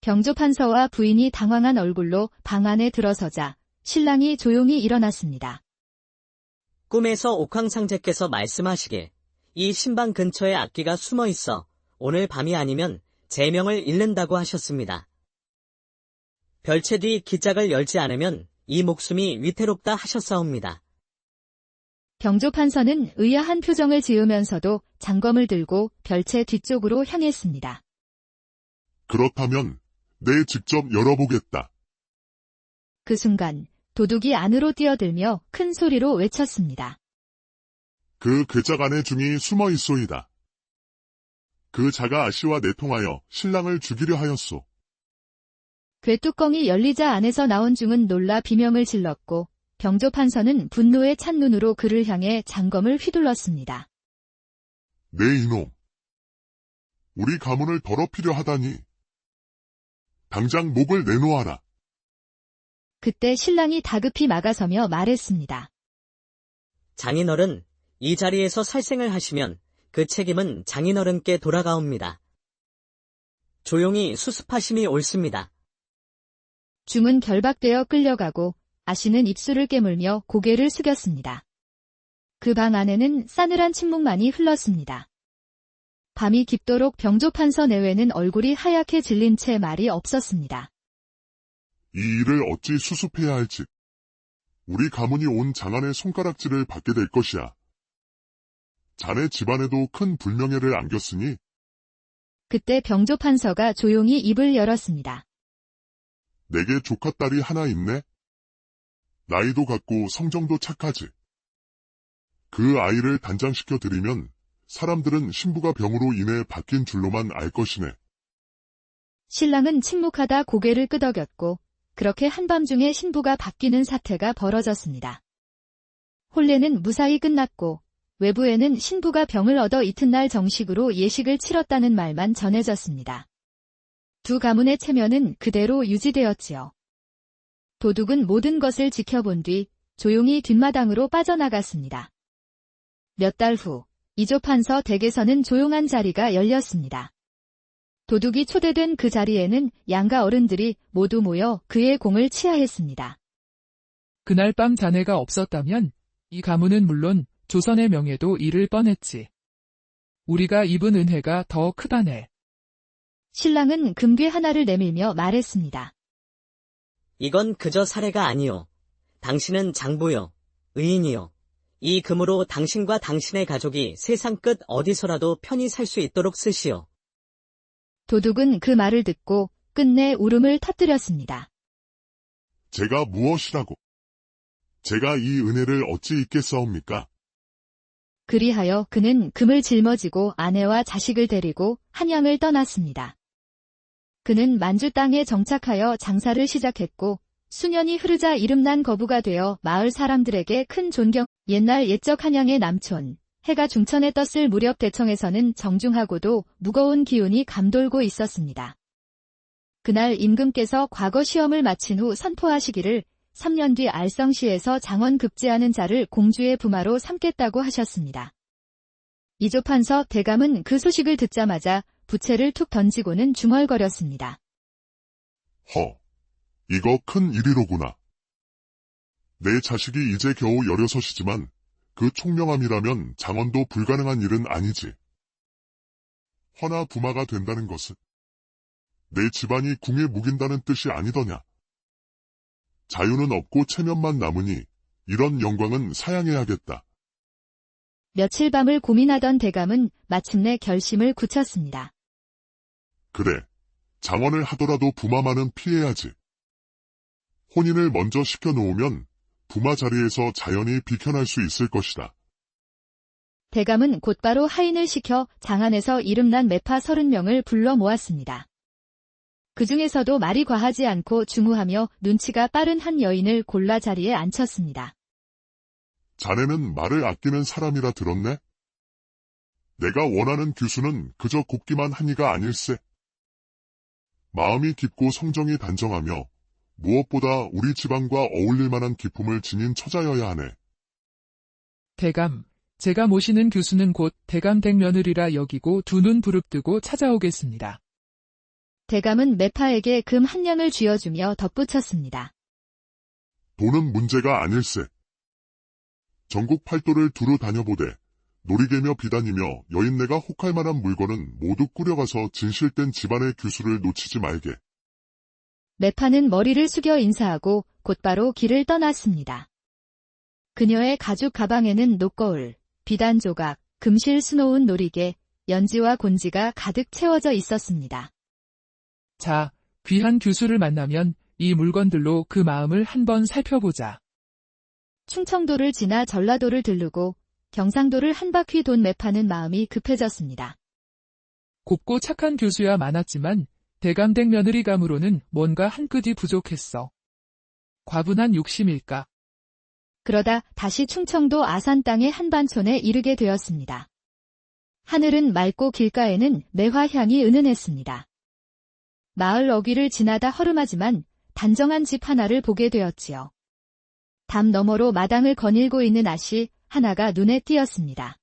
병조판서와 부인이 당황한 얼굴로 방 안에 들어서자 신랑이 조용히 일어났습니다. 꿈에서 옥황상제께서 말씀하시길 이 신방 근처에 악귀가 숨어 있어 오늘 밤이 아니면 제명을 잃는다고 하셨습니다. 별채 뒤 기짝을 열지 않으면 이 목숨이 위태롭다 하셨사옵니다. 병조판서는 의아한 표정을 지으면서도 장검을 들고 별채 뒤쪽으로 향했습니다. 그렇다면 내 직접 열어보겠다. 그 순간 도둑이 안으로 뛰어들며 큰 소리로 외쳤습니다. 그 괴작 안에 중이 숨어 있소이다. 그 자가 아씨와 내통하여 신랑을 죽이려 하였소. 궤뚜껑이 열리자 안에서 나온 중은 놀라 비명을 질렀고 병조판서는 분노에 찬 눈으로 그를 향해 장검을 휘둘렀습니다. 내 이놈. 우리 가문을 더럽히려 하다니. 당장 목을 내놓아라. 그때 신랑이 다급히 막아서며 말했습니다. 장인어른, 이 자리에서 살생을 하시면 그 책임은 장인어른께 돌아가옵니다. 조용히 수습하심이 옳습니다. 중은 결박되어 끌려가고 아씨는 입술을 깨물며 고개를 숙였습니다. 그 방 안에는 싸늘한 침묵만이 흘렀습니다. 밤이 깊도록 병조판서 내외는 얼굴이 하얗게 질린 채 말이 없었습니다. 이 일을 어찌 수습해야 할지. 우리 가문이 온 장안의 손가락질을 받게 될 것이야. 자네 집안에도 큰 불명예를 안겼으니. 그때 병조판서가 조용히 입을 열었습니다. 내게 조카딸이 하나 있네. 나이도 같고 성정도 착하지. 그 아이를 단장시켜 드리면 사람들은 신부가 병으로 인해 바뀐 줄로만 알 것이네. 신랑은 침묵하다 고개를 끄덕였고 그렇게 한밤중에 신부가 바뀌는 사태가 벌어졌습니다. 혼례는 무사히 끝났고 외부에는 신부가 병을 얻어 이튿날 정식으로 예식을 치렀다는 말만 전해졌습니다. 두 가문의 체면은 그대로 유지되었지요. 도둑은 모든 것을 지켜본 뒤 조용히 뒷마당으로 빠져나갔습니다. 몇 달 후 이조판서 댁에서는 조용한 자리가 열렸습니다. 도둑이 초대된 그 자리에는 양가 어른들이 모두 모여 그의 공을 치하했습니다. 그날 밤 자네가 없었다면 이 가문은 물론 조선의 명예도 잃을 뻔했지. 우리가 입은 은혜가 더 크다네. 신랑은 금괴 하나를 내밀며 말했습니다. 이건 그저 사례가 아니요. 당신은 장부요, 의인이요. 이 금으로 당신과 당신의 가족이 세상 끝 어디서라도 편히 살 수 있도록 쓰시오. 도둑은 그 말을 듣고 끝내 울음을 터뜨렸습니다. 제가 무엇이라고? 제가 이 은혜를 어찌 잊겠사옵니까? 그리하여 그는 금을 짊어지고 아내와 자식을 데리고 한양을 떠났습니다. 그는 만주 땅에 정착하여 장사를 시작했고 수년이 흐르자 이름난 거부가 되어 마을 사람들에게 큰 존경, 옛날 옛적 한양의 남촌, 해가 중천에 떴을 무렵 대청에서는 정중하고도 무거운 기운이 감돌고 있었습니다. 그날 임금께서 과거 시험을 마친 후 선포하시기를 3년 뒤 알성시에서 장원 급제하는 자를 공주의 부마로 삼겠다고 하셨습니다. 이조판서 대감은 그 소식을 듣자마자 부채를 툭 던지고는 중얼거렸습니다. 허, 이거 큰 일이로구나. 내 자식이 이제 겨우 16이지만 그 총명함이라면 장원도 불가능한 일은 아니지. 허나 부마가 된다는 것은 내 집안이 궁에 묵인다는 뜻이 아니더냐. 자유는 없고 체면만 남으니 이런 영광은 사양해야겠다. 며칠 밤을 고민하던 대감은 마침내 결심을 굳혔습니다. 그래, 장원을 하더라도 부마만은 피해야지. 혼인을 먼저 시켜놓으면 부마 자리에서 자연히 비켜날 수 있을 것이다. 대감은 곧바로 하인을 시켜 장안에서 이름난 매파 30명을 불러 모았습니다. 그 중에서도 말이 과하지 않고 중후하며 눈치가 빠른 한 여인을 골라 자리에 앉혔습니다. 자네는 말을 아끼는 사람이라 들었네? 내가 원하는 교수는 그저 곱기만 한 이가 아닐세. 마음이 깊고 성정이 단정하며 무엇보다 우리 집안과 어울릴 만한 기품을 지닌 처자여야 하네. 대감, 제가 모시는 교수는 곧 대감댁 며느리라 여기고 두 눈 부릅뜨고 찾아오겠습니다. 대감은 매파에게 금 한 냥을 쥐어주며 덧붙였습니다. 돈은 문제가 아닐세. 전국 팔도를 두루 다녀보되 놀이개며 비단이며 여인네가 혹할 만한 물건은 모두 꾸려가서 진실된 집안의 교수를 놓치지 말게. 매파는 머리를 숙여 인사하고 곧바로 길을 떠났습니다. 그녀의 가죽 가방에는 녹거울, 비단 조각, 금실 수놓은 놀이개, 연지와 곤지가 가득 채워져 있었습니다. 자, 귀한 교수를 만나면 이 물건들로 그 마음을 한번 살펴보자. 충청도를 지나 전라도를 들르고 경상도를 한 바퀴 돈 매파는 마음이 급해졌습니다. 곱고 착한 교수야 많았지만 대감댁 며느리감으로는 뭔가 한 끗이 부족했어. 과분한 욕심일까? 그러다 다시 충청도 아산 땅의 한반촌에 이르게 되었습니다. 하늘은 맑고 길가에는 매화향이 은은했습니다. 마을 어귀를 지나다 허름하지만 단정한 집 하나를 보게 되었지요. 담 너머로 마당을 거닐고 있는 앗이 하나가 눈에 띄었습니다.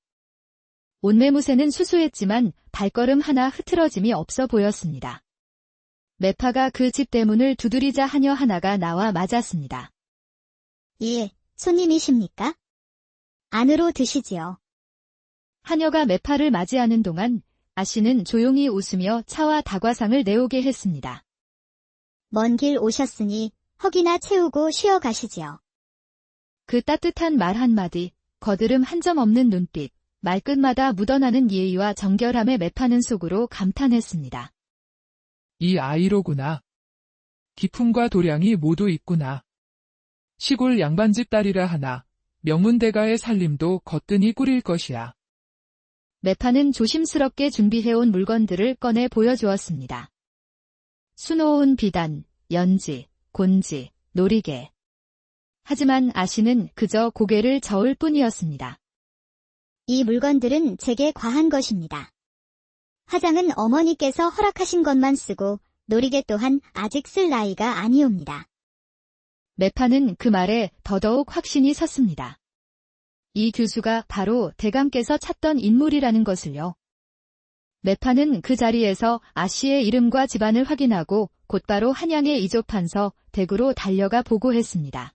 옷매무새는 수수했지만 발걸음 하나 흐트러짐이 없어 보였습니다. 매파가 그 집 대문을 두드리자 하녀 하나가 나와 맞았습니다. 예, 손님이십니까? 안으로 드시지요. 하녀가 매파를 맞이하는 동안 아씨는 조용히 웃으며 차와 다과상을 내오게 했습니다. 먼 길 오셨으니 허기나 채우고 쉬어 가시지요. 그 따뜻한 말 한마디, 거드름 한 점 없는 눈빛, 말끝마다 묻어나는 예의와 정결함에 매파는 속으로 감탄했습니다. 이 아이로구나. 기품과 도량이 모두 있구나. 시골 양반집 딸이라 하나 명문대가의 살림도 거뜬히 꾸릴 것이야. 매파는 조심스럽게 준비해온 물건들을 꺼내 보여주었습니다. 수놓은 비단, 연지, 곤지, 놀이개. 하지만 아씨는 그저 고개를 저을 뿐이었습니다. 이 물건들은 제게 과한 것입니다. 화장은 어머니께서 허락하신 것만 쓰고 놀이개 또한 아직 쓸 나이가 아니옵니다. 매파는 그 말에 더더욱 확신이 섰습니다. 이 교수가 바로 대감께서 찾던 인물이라는 것을요. 매파는 그 자리에서 아씨의 이름과 집안을 확인하고 곧바로 한양의 이조판서 댁으로 달려가 보고했습니다.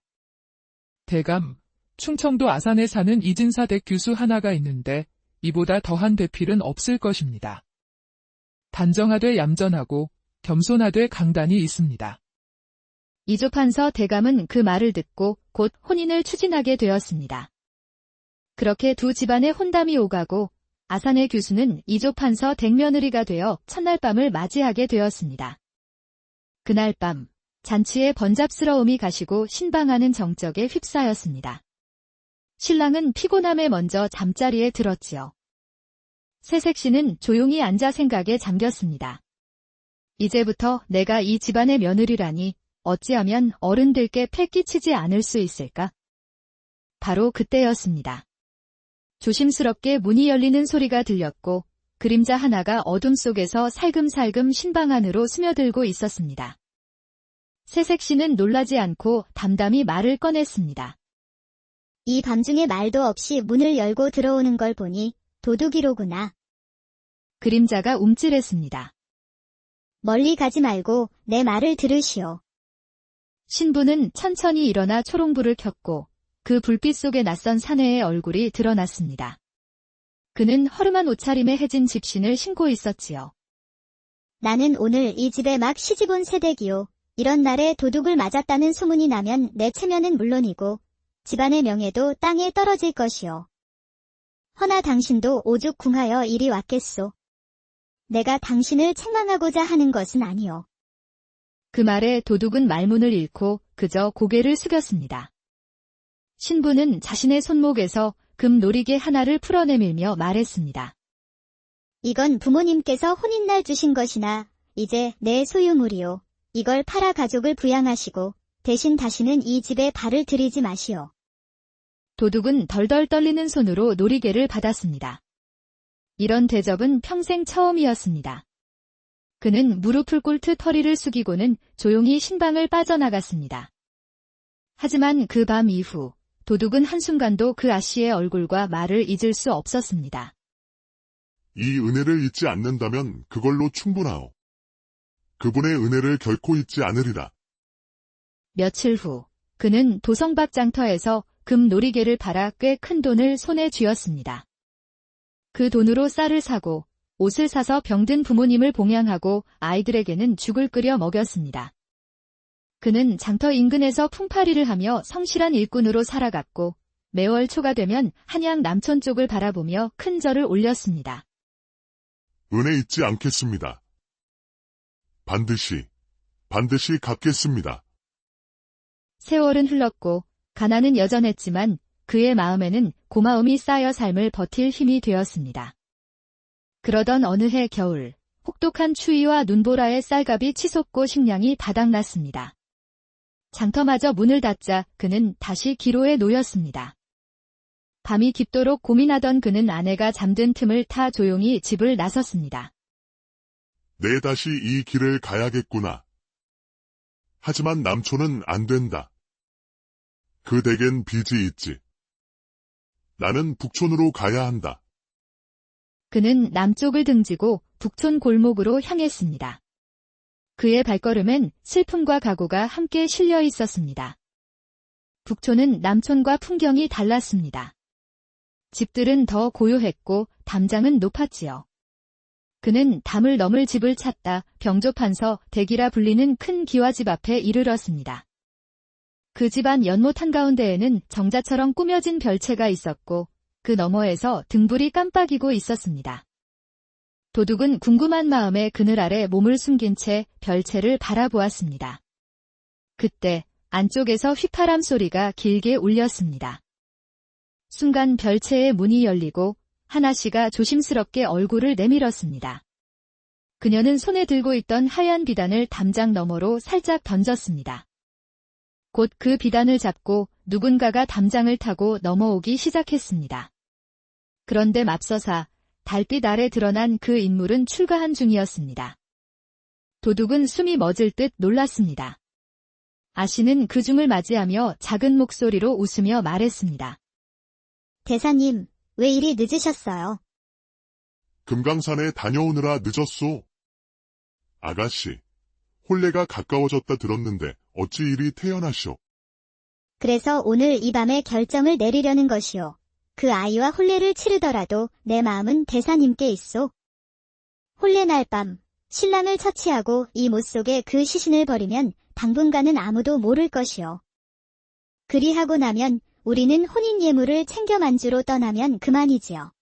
대감, 충청도 아산에 사는 이진사댁 교수 하나가 있는데 이보다 더한 대필은 없을 것입니다. 단정하되 얌전하고 겸손하되 강단이 있습니다. 이조판서 대감은 그 말을 듣고 곧 혼인을 추진하게 되었습니다. 그렇게 두 집안의 혼담이 오가고 아산의 교수는 이조판서 댁며느리가 되어 첫날 밤을 맞이하게 되었습니다. 그날 밤 잔치의 번잡스러움이 가시고 신방하는 정적에 휩싸였습니다. 신랑은 피곤함에 먼저 잠자리에 들었지요. 새색시는 조용히 앉아 생각에 잠겼습니다. 이제부터 내가 이 집안의 며느리라니 어찌하면 어른들께 패 끼치지 않을 수 있을까? 바로 그때였습니다. 조심스럽게 문이 열리는 소리가 들렸고 그림자 하나가 어둠 속에서 살금살금 신방 안으로 스며들고 있었습니다. 새색시는 놀라지 않고 담담히 말을 꺼냈습니다. 이 밤중에 말도 없이 문을 열고 들어오는 걸 보니 도둑이로구나. 그림자가 움찔했습니다. 멀리 가지 말고 내 말을 들으시오. 신부는 천천히 일어나 초롱불을 켰고 그 불빛 속에 낯선 사내의 얼굴이 드러났습니다. 그는 허름한 옷차림에 해진 집신을 신고 있었지요. 나는 오늘 이 집에 막 시집온 새댁이오. 이런 날에 도둑을 맞았다는 소문이 나면 내 체면은 물론이고 집안의 명예도 땅에 떨어질 것이오. 허나 당신도 오죽 궁하여 이리 왔겠소. 내가 당신을 책망하고자 하는 것은 아니오. 그 말에 도둑은 말문을 잃고 그저 고개를 숙였습니다. 신부는 자신의 손목에서 금 놀이개 하나를 풀어내밀며 말했습니다. 이건 부모님께서 혼인날 주신 것이나 이제 내 소유물이오. 이걸 팔아 가족을 부양하시고 대신 다시는 이 집에 발을 들이지 마시오. 도둑은 덜덜 떨리는 손으로 놀이개를 받았습니다. 이런 대접은 평생 처음이었습니다. 그는 무릎을 꿇듯 허리를 숙이고는 조용히 신방을 빠져나갔습니다. 하지만 그 밤 이후 도둑은 한순간도 그 아씨의 얼굴과 말을 잊을 수 없었습니다. 이 은혜를 잊지 않는다면 그걸로 충분하오. 그분의 은혜를 결코 잊지 않으리라. 며칠 후 그는 도성밖 장터에서 금 놀이개를 팔아 꽤 큰 돈을 손에 쥐었습니다. 그 돈으로 쌀을 사고 옷을 사서 병든 부모님을 봉양하고 아이들에게는 죽을 끓여 먹였습니다. 그는 장터 인근에서 풍파리를 하며 성실한 일꾼으로 살아갔고 매월 초가 되면 한양 남촌 쪽을 바라보며 큰 절을 올렸습니다. 은혜 잊지 않겠습니다. 반드시 갚겠습니다. 세월은 흘렀고 가난은 여전했지만 그의 마음에는 고마움이 쌓여 삶을 버틸 힘이 되었습니다. 그러던 어느 해 겨울, 혹독한 추위와 눈보라에 쌀값이 치솟고 식량이 바닥났습니다. 장터마저 문을 닫자 그는 다시 기로에 놓였습니다. 밤이 깊도록 고민하던 그는 아내가 잠든 틈을 타 조용히 집을 나섰습니다. 내 다시 이 길을 가야겠구나. 하지만 남촌은 안 된다. 그 댁엔 빚이 있지. 나는 북촌으로 가야 한다. 그는 남쪽을 등지고 북촌 골목으로 향했습니다. 그의 발걸음엔 슬픔과 각오가 함께 실려 있었습니다. 북촌은 남촌과 풍경이 달랐습니다. 집들은 더 고요했고 담장은 높았지요. 그는 담을 넘을 집을 찾다 병조판서 댁이라 불리는 큰 기와집 앞에 이르렀습니다. 그 집안 연못 한가운데에는 정자처럼 꾸며진 별채가 있었고 그 너머에서 등불이 깜빡이고 있었습니다. 도둑은 궁금한 마음에 그늘 아래 몸을 숨긴 채 별채를 바라보았습니다. 그때 안쪽에서 휘파람 소리가 길게 울렸습니다. 순간 별채의 문이 열리고 하나씨가 조심스럽게 얼굴을 내밀었습니다. 그녀는 손에 들고 있던 하얀 비단을 담장 너머로 살짝 던졌습니다. 곧 그 비단을 잡고 누군가가 담장을 타고 넘어오기 시작했습니다. 그런데 맙서사 달빛 아래 드러난 그 인물은 출가한 중이었습니다. 도둑은 숨이 멎을 듯 놀랐습니다. 아씨는 그 중을 맞이하며 작은 목소리로 웃으며 말했습니다. 대사님, 왜 이리 늦으셨어요? 금강산에 다녀오느라 늦었소. 아가씨, 혼례가 가까워졌다 들었는데 어찌 이리 태연하시오. 그래서 오늘 이 밤에 결정을 내리려는 것이오. 그 아이와 혼례를 치르더라도 내 마음은 대사님께 있소. 혼례 날 밤, 신랑을 처치하고 이 못 속에 그 시신을 버리면 당분간은 아무도 모를 것이오. 그리하고 나면 우리는 혼인 예물을 챙겨 만주로 떠나면 그만이지요.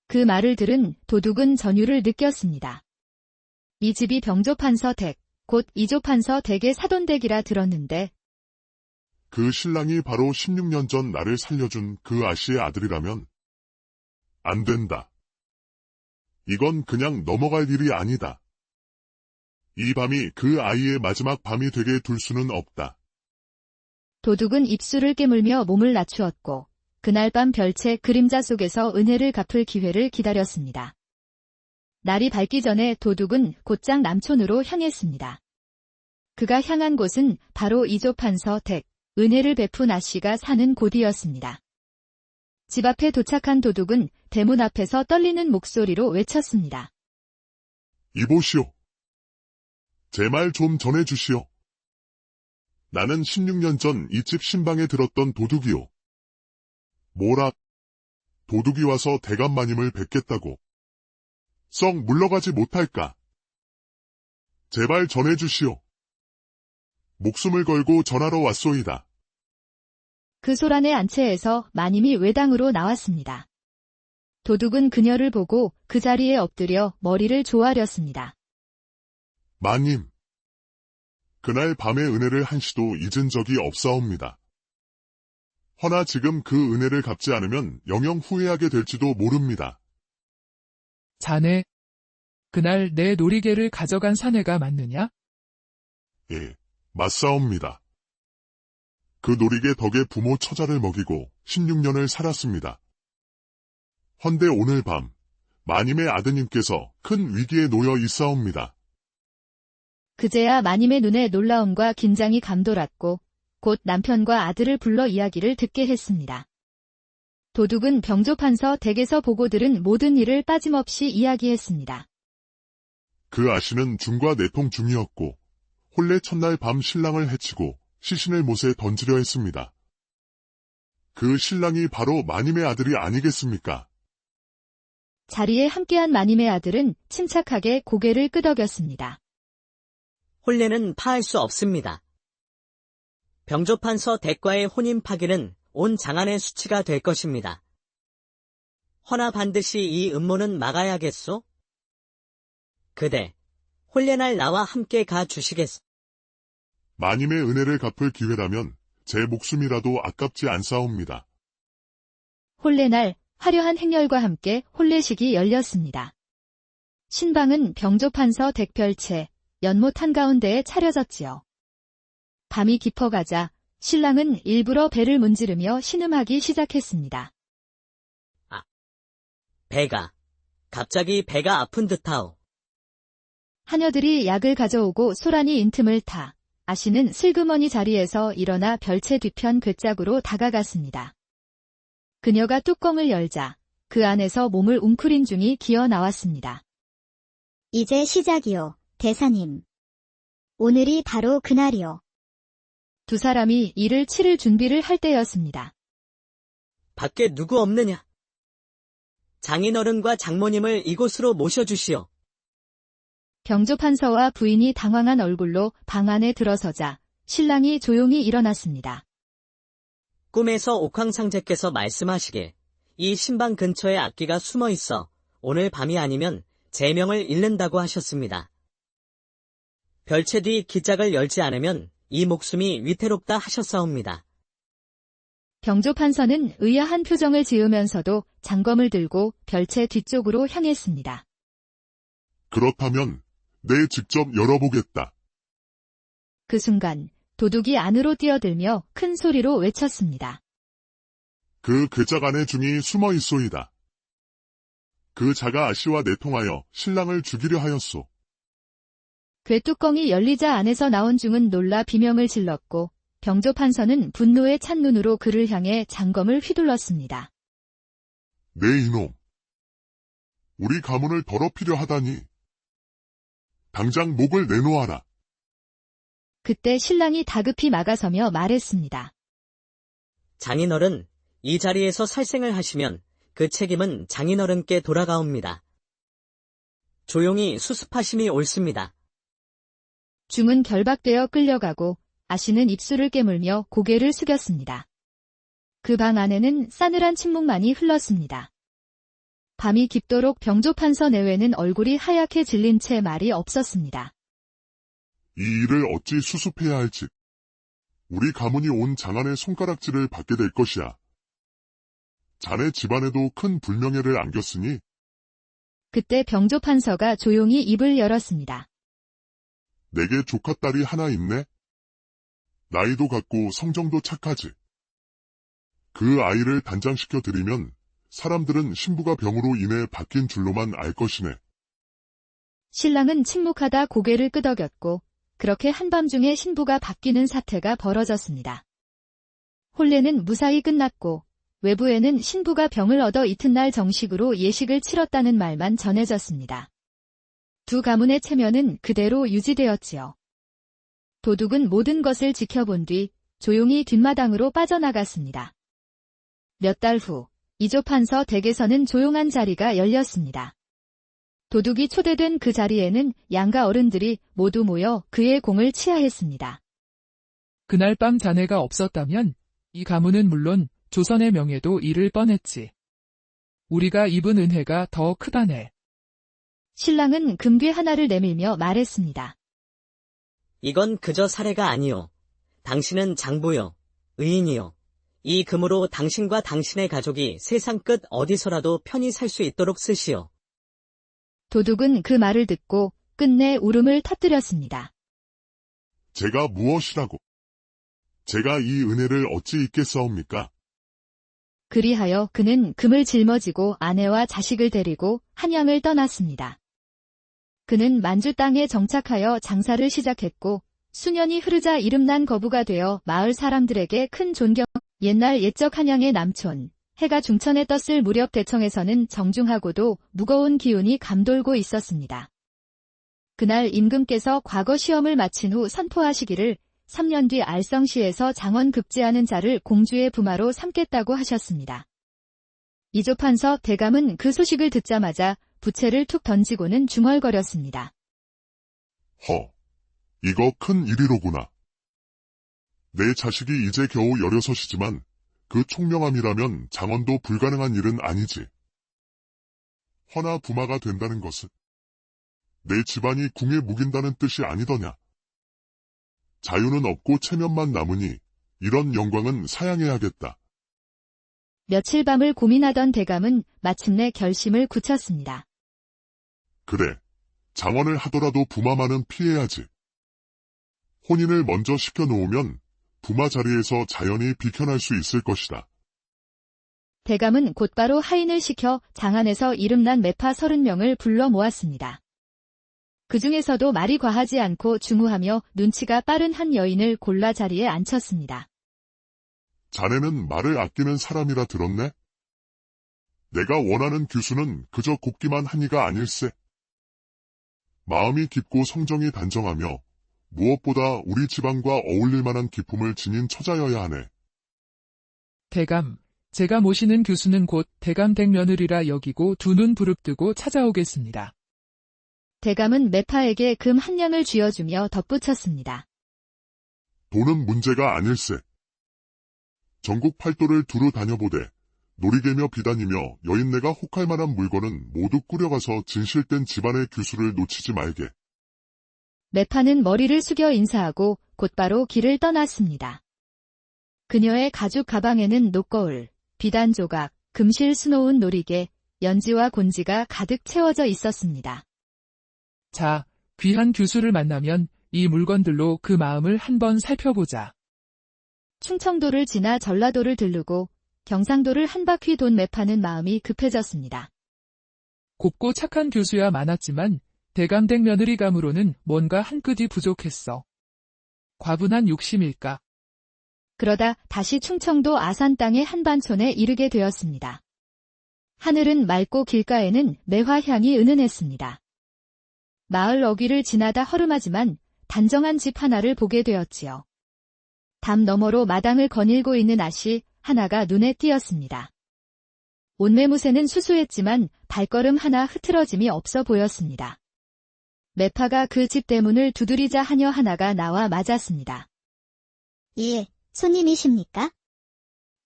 그 말을 들은 도둑은 전율을 느꼈습니다. 이 집이 병조판서 댁, 곧 이조판서 댁의 사돈댁이라 들었는데 그 신랑이 바로 16년 전 나를 살려준 그 아씨의 아들이라면 안 된다. 이건 그냥 넘어갈 일이 아니다. 이 밤이 그 아이의 마지막 밤이 되게 둘 수는 없다. 도둑은 입술을 깨물며 몸을 낮추었고 그날 밤 별채 그림자 속에서 은혜를 갚을 기회를 기다렸습니다. 날이 밝기 전에 도둑은 곧장 남촌으로 향했습니다. 그가 향한 곳은 바로 이조판서 댁, 은혜를 베푼 아씨가 사는 곳이었습니다. 집 앞에 도착한 도둑은 대문 앞에서 떨리는 목소리로 외쳤습니다. 이보시오. 제 말 좀 전해주시오. 나는 16년 전 이 집 신방에 들었던 도둑이오. 뭐라? 도둑이 와서 대감마님을 뵙겠다고. 썩 물러가지 못할까? 제발 전해주시오. 목숨을 걸고 전하러 왔소이다. 그 소란의 안채에서 마님이 외당으로 나왔습니다. 도둑은 그녀를 보고 그 자리에 엎드려 머리를 조아렸습니다. 마님, 그날 밤의 은혜를 한시도 잊은 적이 없사옵니다. 허나 지금 그 은혜를 갚지 않으면 영영 후회하게 될지도 모릅니다. 자네, 그날 내 놀이개를 가져간 사내가 맞느냐? 예, 맞사옵니다. 그 놀이개 덕에 부모 처자를 먹이고 16년을 살았습니다. 헌데 오늘 밤 마님의 아드님께서 큰 위기에 놓여 있사옵니다. 그제야 마님의 눈에 놀라움과 긴장이 감돌았고 곧 남편과 아들을 불러 이야기를 듣게 했습니다. 도둑은 병조판서 댁에서 보고 들은 모든 일을 빠짐없이 이야기했습니다. 그 아씨는 중과 내통 중이었고 혼례 첫날 밤 신랑을 해치고 시신을 못에 던지려 했습니다. 그 신랑이 바로 마님의 아들이 아니겠습니까? 자리에 함께한 마님의 아들은 침착하게 고개를 끄덕였습니다. 혼례는 파할 수 없습니다. 병조판서 댁과의 혼인 파기는 온 장안의 수치가 될 것입니다. 허나 반드시 이 음모는 막아야겠소? 그대, 혼례날 나와 함께 가 주시겠소? 마님의 은혜를 갚을 기회라면 제 목숨이라도 아깝지 않사옵니다. 혼례날 화려한 행렬과 함께 혼례식이 열렸습니다. 신방은 병조판서 댁별채 연못 한가운데에 차려졌지요. 밤이 깊어가자 신랑은 일부러 배를 문지르며 신음하기 시작했습니다. 갑자기 배가 아픈 듯하오. 하녀들이 약을 가져오고 소란이 인틈을 타 아씨는 슬그머니 자리에서 일어나 별채 뒤편 괴짝으로 다가갔습니다. 그녀가 뚜껑을 열자 그 안에서 몸을 웅크린 중이 기어 나왔습니다. 이제 시작이요, 대사님. 오늘이 바로 그날이요. 두 사람이 이를 치를 준비를 할 때였습니다. 밖에 누구 없느냐? 장인어른과 장모님을 이곳으로 모셔주시오. 병조판서와 부인이 당황한 얼굴로 방 안에 들어서자 신랑이 조용히 일어났습니다. 꿈에서 옥황상제께서 말씀하시길 이 신방 근처에 악기가 숨어 있어 오늘 밤이 아니면 제명을 잃는다고 하셨습니다. 별채 뒤 기짝을 열지 않으면 이 목숨이 위태롭다 하셨사옵니다. 병조판서는 의아한 표정을 지으면서도 장검을 들고 별채 뒤쪽으로 향했습니다. 그렇다면 내 직접 열어보겠다. 그 순간 도둑이 안으로 뛰어들며 큰 소리로 외쳤습니다. 그 괴짝 안에 중이 숨어 있소이다. 그 자가 아씨와 내통하여 신랑을 죽이려 하였소. 괴뚜껑이 열리자 안에서 나온 중은 놀라 비명을 질렀고 병조판서는 분노에 찬 눈으로 그를 향해 장검을 휘둘렀습니다. 내 이놈. 우리 가문을 더럽히려 하다니. 당장 목을 내놓아라. 그때 신랑이 다급히 막아서며 말했습니다. 장인어른, 이 자리에서 살생을 하시면 그 책임은 장인어른께 돌아가옵니다. 조용히 수습하심이 옳습니다. 중은 결박되어 끌려가고 아씨는 입술을 깨물며 고개를 숙였습니다. 그 방 안에는 싸늘한 침묵만이 흘렀습니다. 밤이 깊도록 병조판서 내외는 얼굴이 하얗게 질린 채 말이 없었습니다. 이 일을 어찌 수습해야 할지. 우리 가문이 온 장안의 손가락질을 받게 될 것이야. 자네 집안에도 큰 불명예를 안겼으니. 그때 병조판서가 조용히 입을 열었습니다. 내게 조카딸이 하나 있네. 나이도 같고 성정도 착하지. 그 아이를 단장시켜 드리면 사람들은 신부가 병으로 인해 바뀐 줄로만 알 것이네. 신랑은 침묵하다 고개를 끄덕였고 그렇게 한밤중에 신부가 바뀌는 사태가 벌어졌습니다. 혼례는 무사히 끝났고 외부에는 신부가 병을 얻어 이튿날 정식으로 예식을 치렀다는 말만 전해졌습니다. 두 가문의 체면은 그대로 유지되었지요. 도둑은 모든 것을 지켜본 뒤 조용히 뒷마당으로 빠져나갔습니다. 몇 달 후 이조판서 댁에서는 조용한 자리가 열렸습니다. 도둑이 초대된 그 자리에는 양가 어른들이 모두 모여 그의 공을 치하했습니다. 그날 밤 자네가 없었다면 이 가문은 물론 조선의 명예도 잃을 뻔했지. 우리가 입은 은혜가 더 크다네. 신랑은 금괴 하나를 내밀며 말했습니다. 이건 그저 사례가 아니오. 당신은 장부요, 의인이요. 이 금으로 당신과 당신의 가족이 세상 끝 어디서라도 편히 살 수 있도록 쓰시오. 도둑은 그 말을 듣고 끝내 울음을 터뜨렸습니다. 제가 무엇이라고? 제가 이 은혜를 어찌 잊겠사옵니까? 그리하여 그는 금을 짊어지고 아내와 자식을 데리고 한양을 떠났습니다. 그는 만주 땅에 정착하여 장사를 시작했고 수년이 흐르자 이름난 거부가 되어 마을 사람들에게 큰 존경. 옛날 옛적 한양의 남촌, 해가 중천에 떴을 무렵 대청에서는 정중하고도 무거운 기운이 감돌고 있었습니다. 그날 임금께서 과거 시험을 마친 후 선포하시기를 3년 뒤 알성시에서 장원 급제하는 자를 공주의 부마로 삼겠다고 하셨습니다. 이조판서 대감은 그 소식을 듣자마자 부채를 툭 던지고는 중얼거렸습니다. 이거 큰 일이로구나. 내 자식이 이제 겨우 16이지만 그 총명함이라면 장원도 불가능한 일은 아니지. 허나 부마가 된다는 것은 내 집안이 궁에 묵인다는 뜻이 아니더냐. 자유는 없고 체면만 남으니 이런 영광은 사양해야겠다. 며칠 밤을 고민하던 대감은 마침내 결심을 굳혔습니다. 그래, 장원을 하더라도 부마만은 피해야지. 혼인을 먼저 시켜놓으면 부마 자리에서 자연히 비켜날 수 있을 것이다. 대감은 곧바로 하인을 시켜 장안에서 이름난 매파 30명을 불러 모았습니다. 그 중에서도 말이 과하지 않고 중후하며 눈치가 빠른 한 여인을 골라 자리에 앉혔습니다. 자네는 말을 아끼는 사람이라 들었네? 내가 원하는 규수는 그저 곱기만 한 이가 아닐세. 마음이 깊고 성정이 단정하며 무엇보다 우리 집안과 어울릴 만한 기품을 지닌 처자여야 하네. 대감, 제가 모시는 교수는 곧 대감 댁며느리라 여기고 두 눈 부릅뜨고 찾아오겠습니다. 대감은 매파에게 금 한 냥을 쥐어주며 덧붙였습니다. 돈은 문제가 아닐세. 전국 팔도를 두루 다녀보되 놀이개며 비단이며 여인네가 혹할 만한 물건은 모두 꾸려가서 진실된 집안의 규수를 놓치지 말게. 매파는 머리를 숙여 인사하고 곧바로 길을 떠났습니다. 그녀의 가죽 가방에는 녹거울, 비단 조각, 금실 수놓은 놀이개, 연지와 곤지가 가득 채워져 있었습니다. 자, 귀한 교수를 만나면 이 물건들로 그 마음을 한번 살펴보자. 충청도를 지나 전라도를 들르고 경상도를 한 바퀴 돈 매파는 마음이 급해졌습니다. 곱고 착한 교수야 많았지만 대감댁 며느리감으로는 뭔가 한 끗이 부족했어. 과분한 욕심일까? 그러다 다시 충청도 아산 땅의 한반촌에 이르게 되었습니다. 하늘은 맑고 길가에는 매화향이 은은했습니다. 마을 어귀를 지나다 허름하지만 단정한 집 하나를 보게 되었지요. 담 너머로 마당을 거닐고 있는 앗이 하나가 눈에 띄었습니다. 옷매무새는 수수했지만 발걸음 하나 흐트러짐이 없어 보였습니다. 매파가 그 집 대문을 두드리자 하녀 하나가 나와 맞았습니다. 예, 손님이십니까?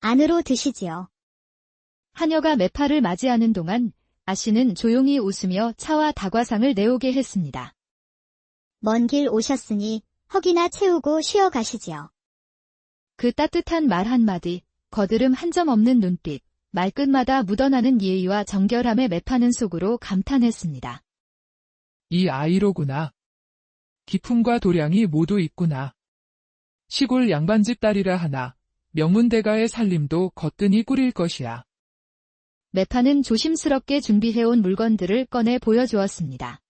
안으로 드시지요. 하녀가 매파를 맞이하는 동안 아씨는 조용히 웃으며 차와 다과상을 내오게 했습니다. 먼 길 오셨으니 허기나 채우고 쉬어 가시지요. 그 따뜻한 말 한마디, 거드름 한 점 없는 눈빛, 말끝마다 묻어나는 예의와 정결함에 매파는 속으로 감탄했습니다. 이 아이로구나. 기품과 도량이 모두 있구나. 시골 양반집 딸이라 하나 명문대가의 살림도 거뜬히 꾸릴 것이야. 매파는 조심스럽게 준비해온 물건들을 꺼내 보여주었습니다.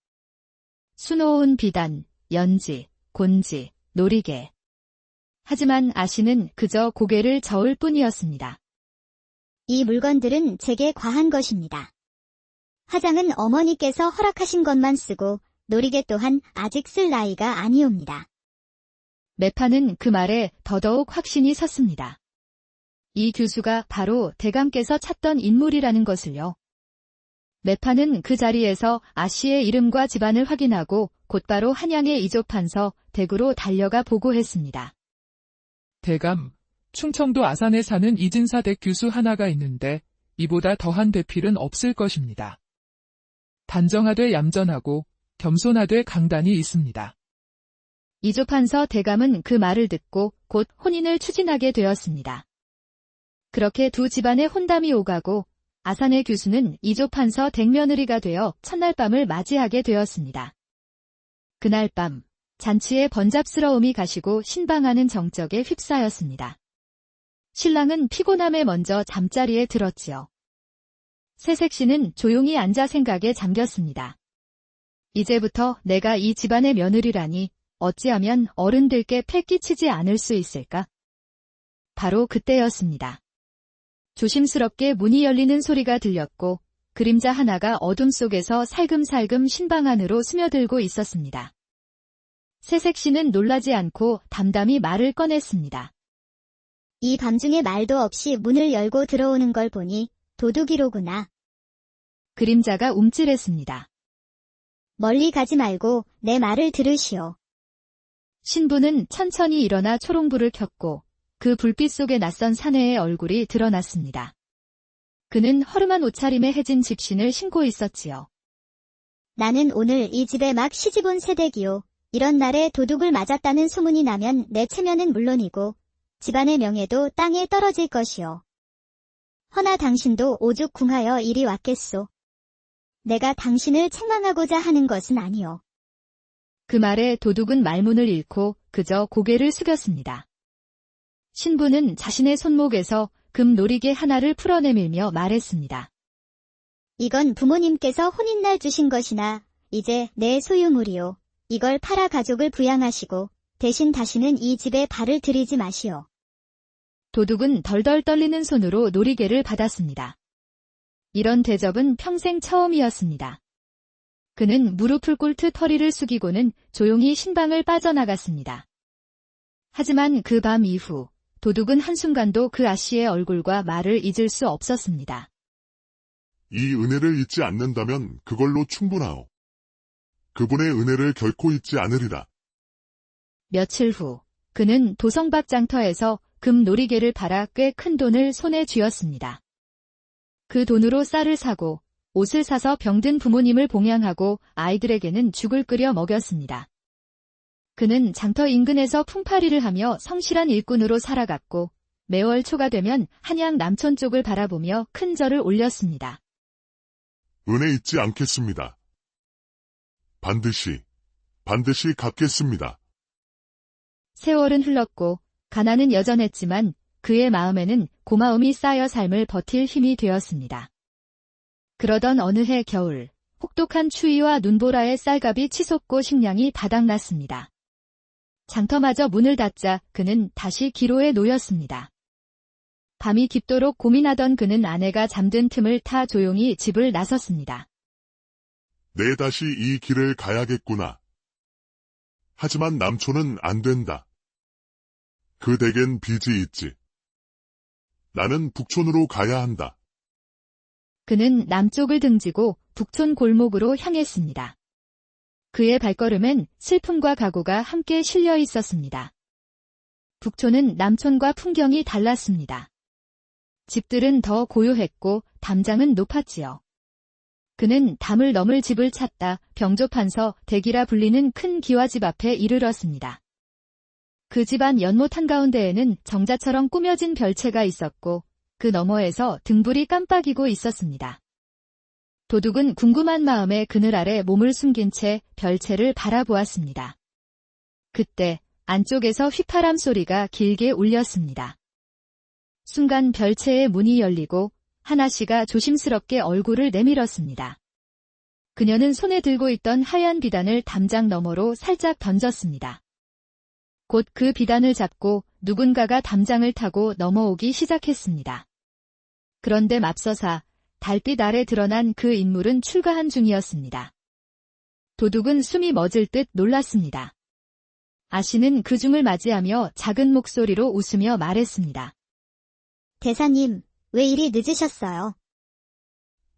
수놓은 비단, 연지, 곤지, 놀이개. 하지만 아씨는 그저 고개를 저을 뿐이었습니다. 이 물건들은 제게 과한 것입니다. 화장은 어머니께서 허락하신 것만 쓰고 놀이개 또한 아직 쓸 나이가 아니옵니다. 매파는 그 말에 더더욱 확신이 섰습니다. 이 교수가 바로 대감께서 찾던 인물이라는 것을요. 매파는 그 자리에서 아씨의 이름과 집안을 확인하고 곧바로 한양의 이조판서 댁으로 달려가 보고했습니다. 대감, 충청도 아산에 사는 이진사댁 교수 하나가 있는데 이보다 더한 대필은 없을 것입니다. 단정하되 얌전하고 겸손하되 강단이 있습니다. 이조판서 대감은 그 말을 듣고 곧 혼인을 추진하게 되었습니다. 그렇게 두 집안의 혼담이 오가고 아산의 교수는 이조판서 댁며느리가 되어 첫날 밤을 맞이하게 되었습니다. 그날 밤 잔치의 번잡스러움이 가시고 신방하는 정적에 휩싸였습니다. 신랑은 피곤함에 먼저 잠자리에 들었지요. 새색시는 조용히 앉아 생각에 잠겼습니다. 이제부터 내가 이 집안의 며느리라니 어찌하면 어른들께 패 끼치지 않을 수 있을까? 바로 그때였습니다. 조심스럽게 문이 열리는 소리가 들렸고 그림자 하나가 어둠 속에서 살금살금 신방 안으로 스며들고 있었습니다. 새색시는 놀라지 않고 담담히 말을 꺼냈습니다. 이 밤중에 말도 없이 문을 열고 들어오는 걸 보니 도둑이로구나. 그림자가 움찔했습니다. 멀리 가지 말고 내 말을 들으시오. 신부는 천천히 일어나 초롱불을 켰고 그 불빛 속에 낯선 사내의 얼굴이 드러났습니다. 그는 허름한 옷차림에 해진 집신을 신고 있었지요. 나는 오늘 이 집에 막 시집온 새댁이요. 이런 날에 도둑을 맞았다는 소문이 나면 내 체면은 물론이고 집안의 명예도 땅에 떨어질 것이요. 허나 당신도 오죽 궁하여 이리 왔겠소. 내가 당신을 책망하고자 하는 것은 아니요. 그 말에 도둑은 말문을 잃고 그저 고개를 숙였습니다. 신부는 자신의 손목에서 금 놀이개 하나를 풀어내밀며 말했습니다. 이건 부모님께서 혼인날 주신 것이나 이제 내 소유물이요. 이걸 팔아 가족을 부양하시고 대신 다시는 이 집에 발을 들이지 마시오. 도둑은 덜덜 떨리는 손으로 놀이개를 받았습니다. 이런 대접은 평생 처음이었습니다. 그는 무릎을 꿇듯 허리를 숙이고는 조용히 신방을 빠져나갔습니다. 하지만 그 밤 이후 도둑은 한순간도 그 아씨의 얼굴과 말을 잊을 수 없었습니다. 이 은혜를 잊지 않는다면 그걸로 충분하오. 그분의 은혜를 결코 잊지 않으리라. 며칠 후 그는 도성밖 장터에서 금 놀이개를 팔아 꽤 큰 돈을 손에 쥐었습니다. 그 돈으로 쌀을 사고 옷을 사서 병든 부모님을 봉양하고 아이들에게는 죽을 끓여 먹였습니다. 그는 장터 인근에서 풍파리를 하며 성실한 일꾼으로 살아갔고 매월 초가 되면 한양 남촌 쪽을 바라보며 큰 절을 올렸습니다. 은혜 잊지 않겠습니다. 반드시 갚겠습니다. 세월은 흘렀고 가난은 여전했지만 그의 마음에는 고마움이 쌓여 삶을 버틸 힘이 되었습니다. 그러던 어느 해 겨울, 혹독한 추위와 눈보라에 쌀값이 치솟고 식량이 바닥났습니다. 장터마저 문을 닫자 그는 다시 기로에 놓였습니다. 밤이 깊도록 고민하던 그는 아내가 잠든 틈을 타 조용히 집을 나섰습니다. 내 다시 이 길을 가야겠구나. 하지만 남촌은 안 된다. 그 댁엔 빚이 있지. 나는 북촌으로 가야 한다. 그는 남쪽을 등지고 북촌 골목으로 향했습니다. 그의 발걸음엔 슬픔과 각오가 함께 실려 있었습니다. 북촌은 남촌과 풍경이 달랐습니다. 집들은 더 고요했고 담장은 높았지요. 그는 담을 넘을 집을 찾다 병조판서 댁이라 불리는 큰 기와집 앞에 이르렀습니다. 그 집안 연못 한가운데에는 정자처럼 꾸며진 별채가 있었고 그 너머에서 등불이 깜빡이고 있었습니다. 도둑은 궁금한 마음에 그늘 아래 몸을 숨긴 채 별채를 바라보았습니다. 그때 안쪽에서 휘파람 소리가 길게 울렸습니다. 순간 별채의 문이 열리고 하나씨가 조심스럽게 얼굴을 내밀었습니다. 그녀는 손에 들고 있던 하얀 비단을 담장 너머로 살짝 던졌습니다. 곧 그 비단을 잡고 누군가가 담장을 타고 넘어오기 시작했습니다. 그런데 맙서사 달빛 아래 드러난 그 인물은 출가한 중이었습니다. 도둑은 숨이 멎을 듯 놀랐습니다. 아씨는 그 중을 맞이하며 작은 목소리로 웃으며 말했습니다. 대사님, 왜 이리 늦으셨어요?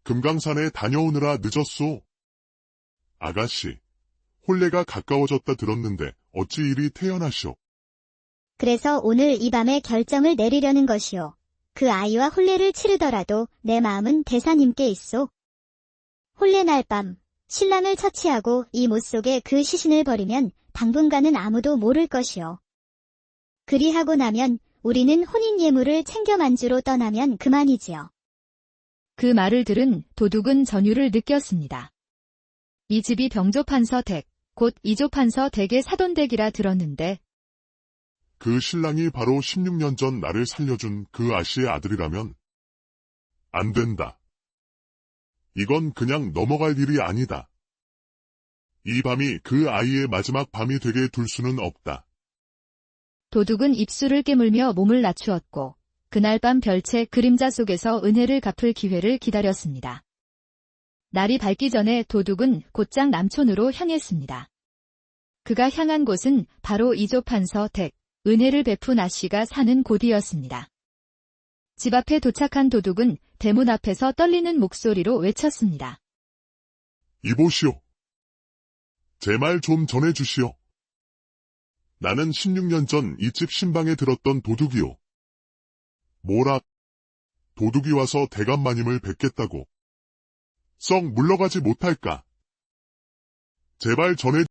금강산에 다녀오느라 늦었소. 아가씨, 혼례가 가까워졌다 들었는데 어찌 이리 태연하시오. 그래서 오늘 이 밤에 결정을 내리려는 것이요. 그 아이와 혼례를 치르더라도 내 마음은 대사님께 있소. 혼례 날 밤, 신랑을 처치하고 이 못 속에 그 시신을 버리면 당분간은 아무도 모를 것이요. 그리하고 나면 우리는 혼인 예물을 챙겨 만주로 떠나면 그만이지요. 그 말을 들은 도둑은 전율을 느꼈습니다. 이 집이 병조판서 댁, 곧 이조판서 댁의 사돈댁이라 들었는데 그 신랑이 바로 16년 전 나를 살려준 그 아씨의 아들이라면 안 된다. 이건 그냥 넘어갈 일이 아니다. 이 밤이 그 아이의 마지막 밤이 되게 둘 수는 없다. 도둑은 입술을 깨물며 몸을 낮추었고 그날 밤 별채 그림자 속에서 은혜를 갚을 기회를 기다렸습니다. 날이 밝기 전에 도둑은 곧장 남촌으로 향했습니다. 그가 향한 곳은 바로 이조판서 댁, 은혜를 베푼 아씨가 사는 곳이었습니다. 집 앞에 도착한 도둑은 대문 앞에서 떨리는 목소리로 외쳤습니다. 이보시오. 제 말 좀 전해주시오. 나는 16년 전 이 집 신방에 들었던 도둑이요. 뭐라? 도둑이 와서 대감마님을 뵙겠다고. 썩 물러가지 못할까? 제발 전해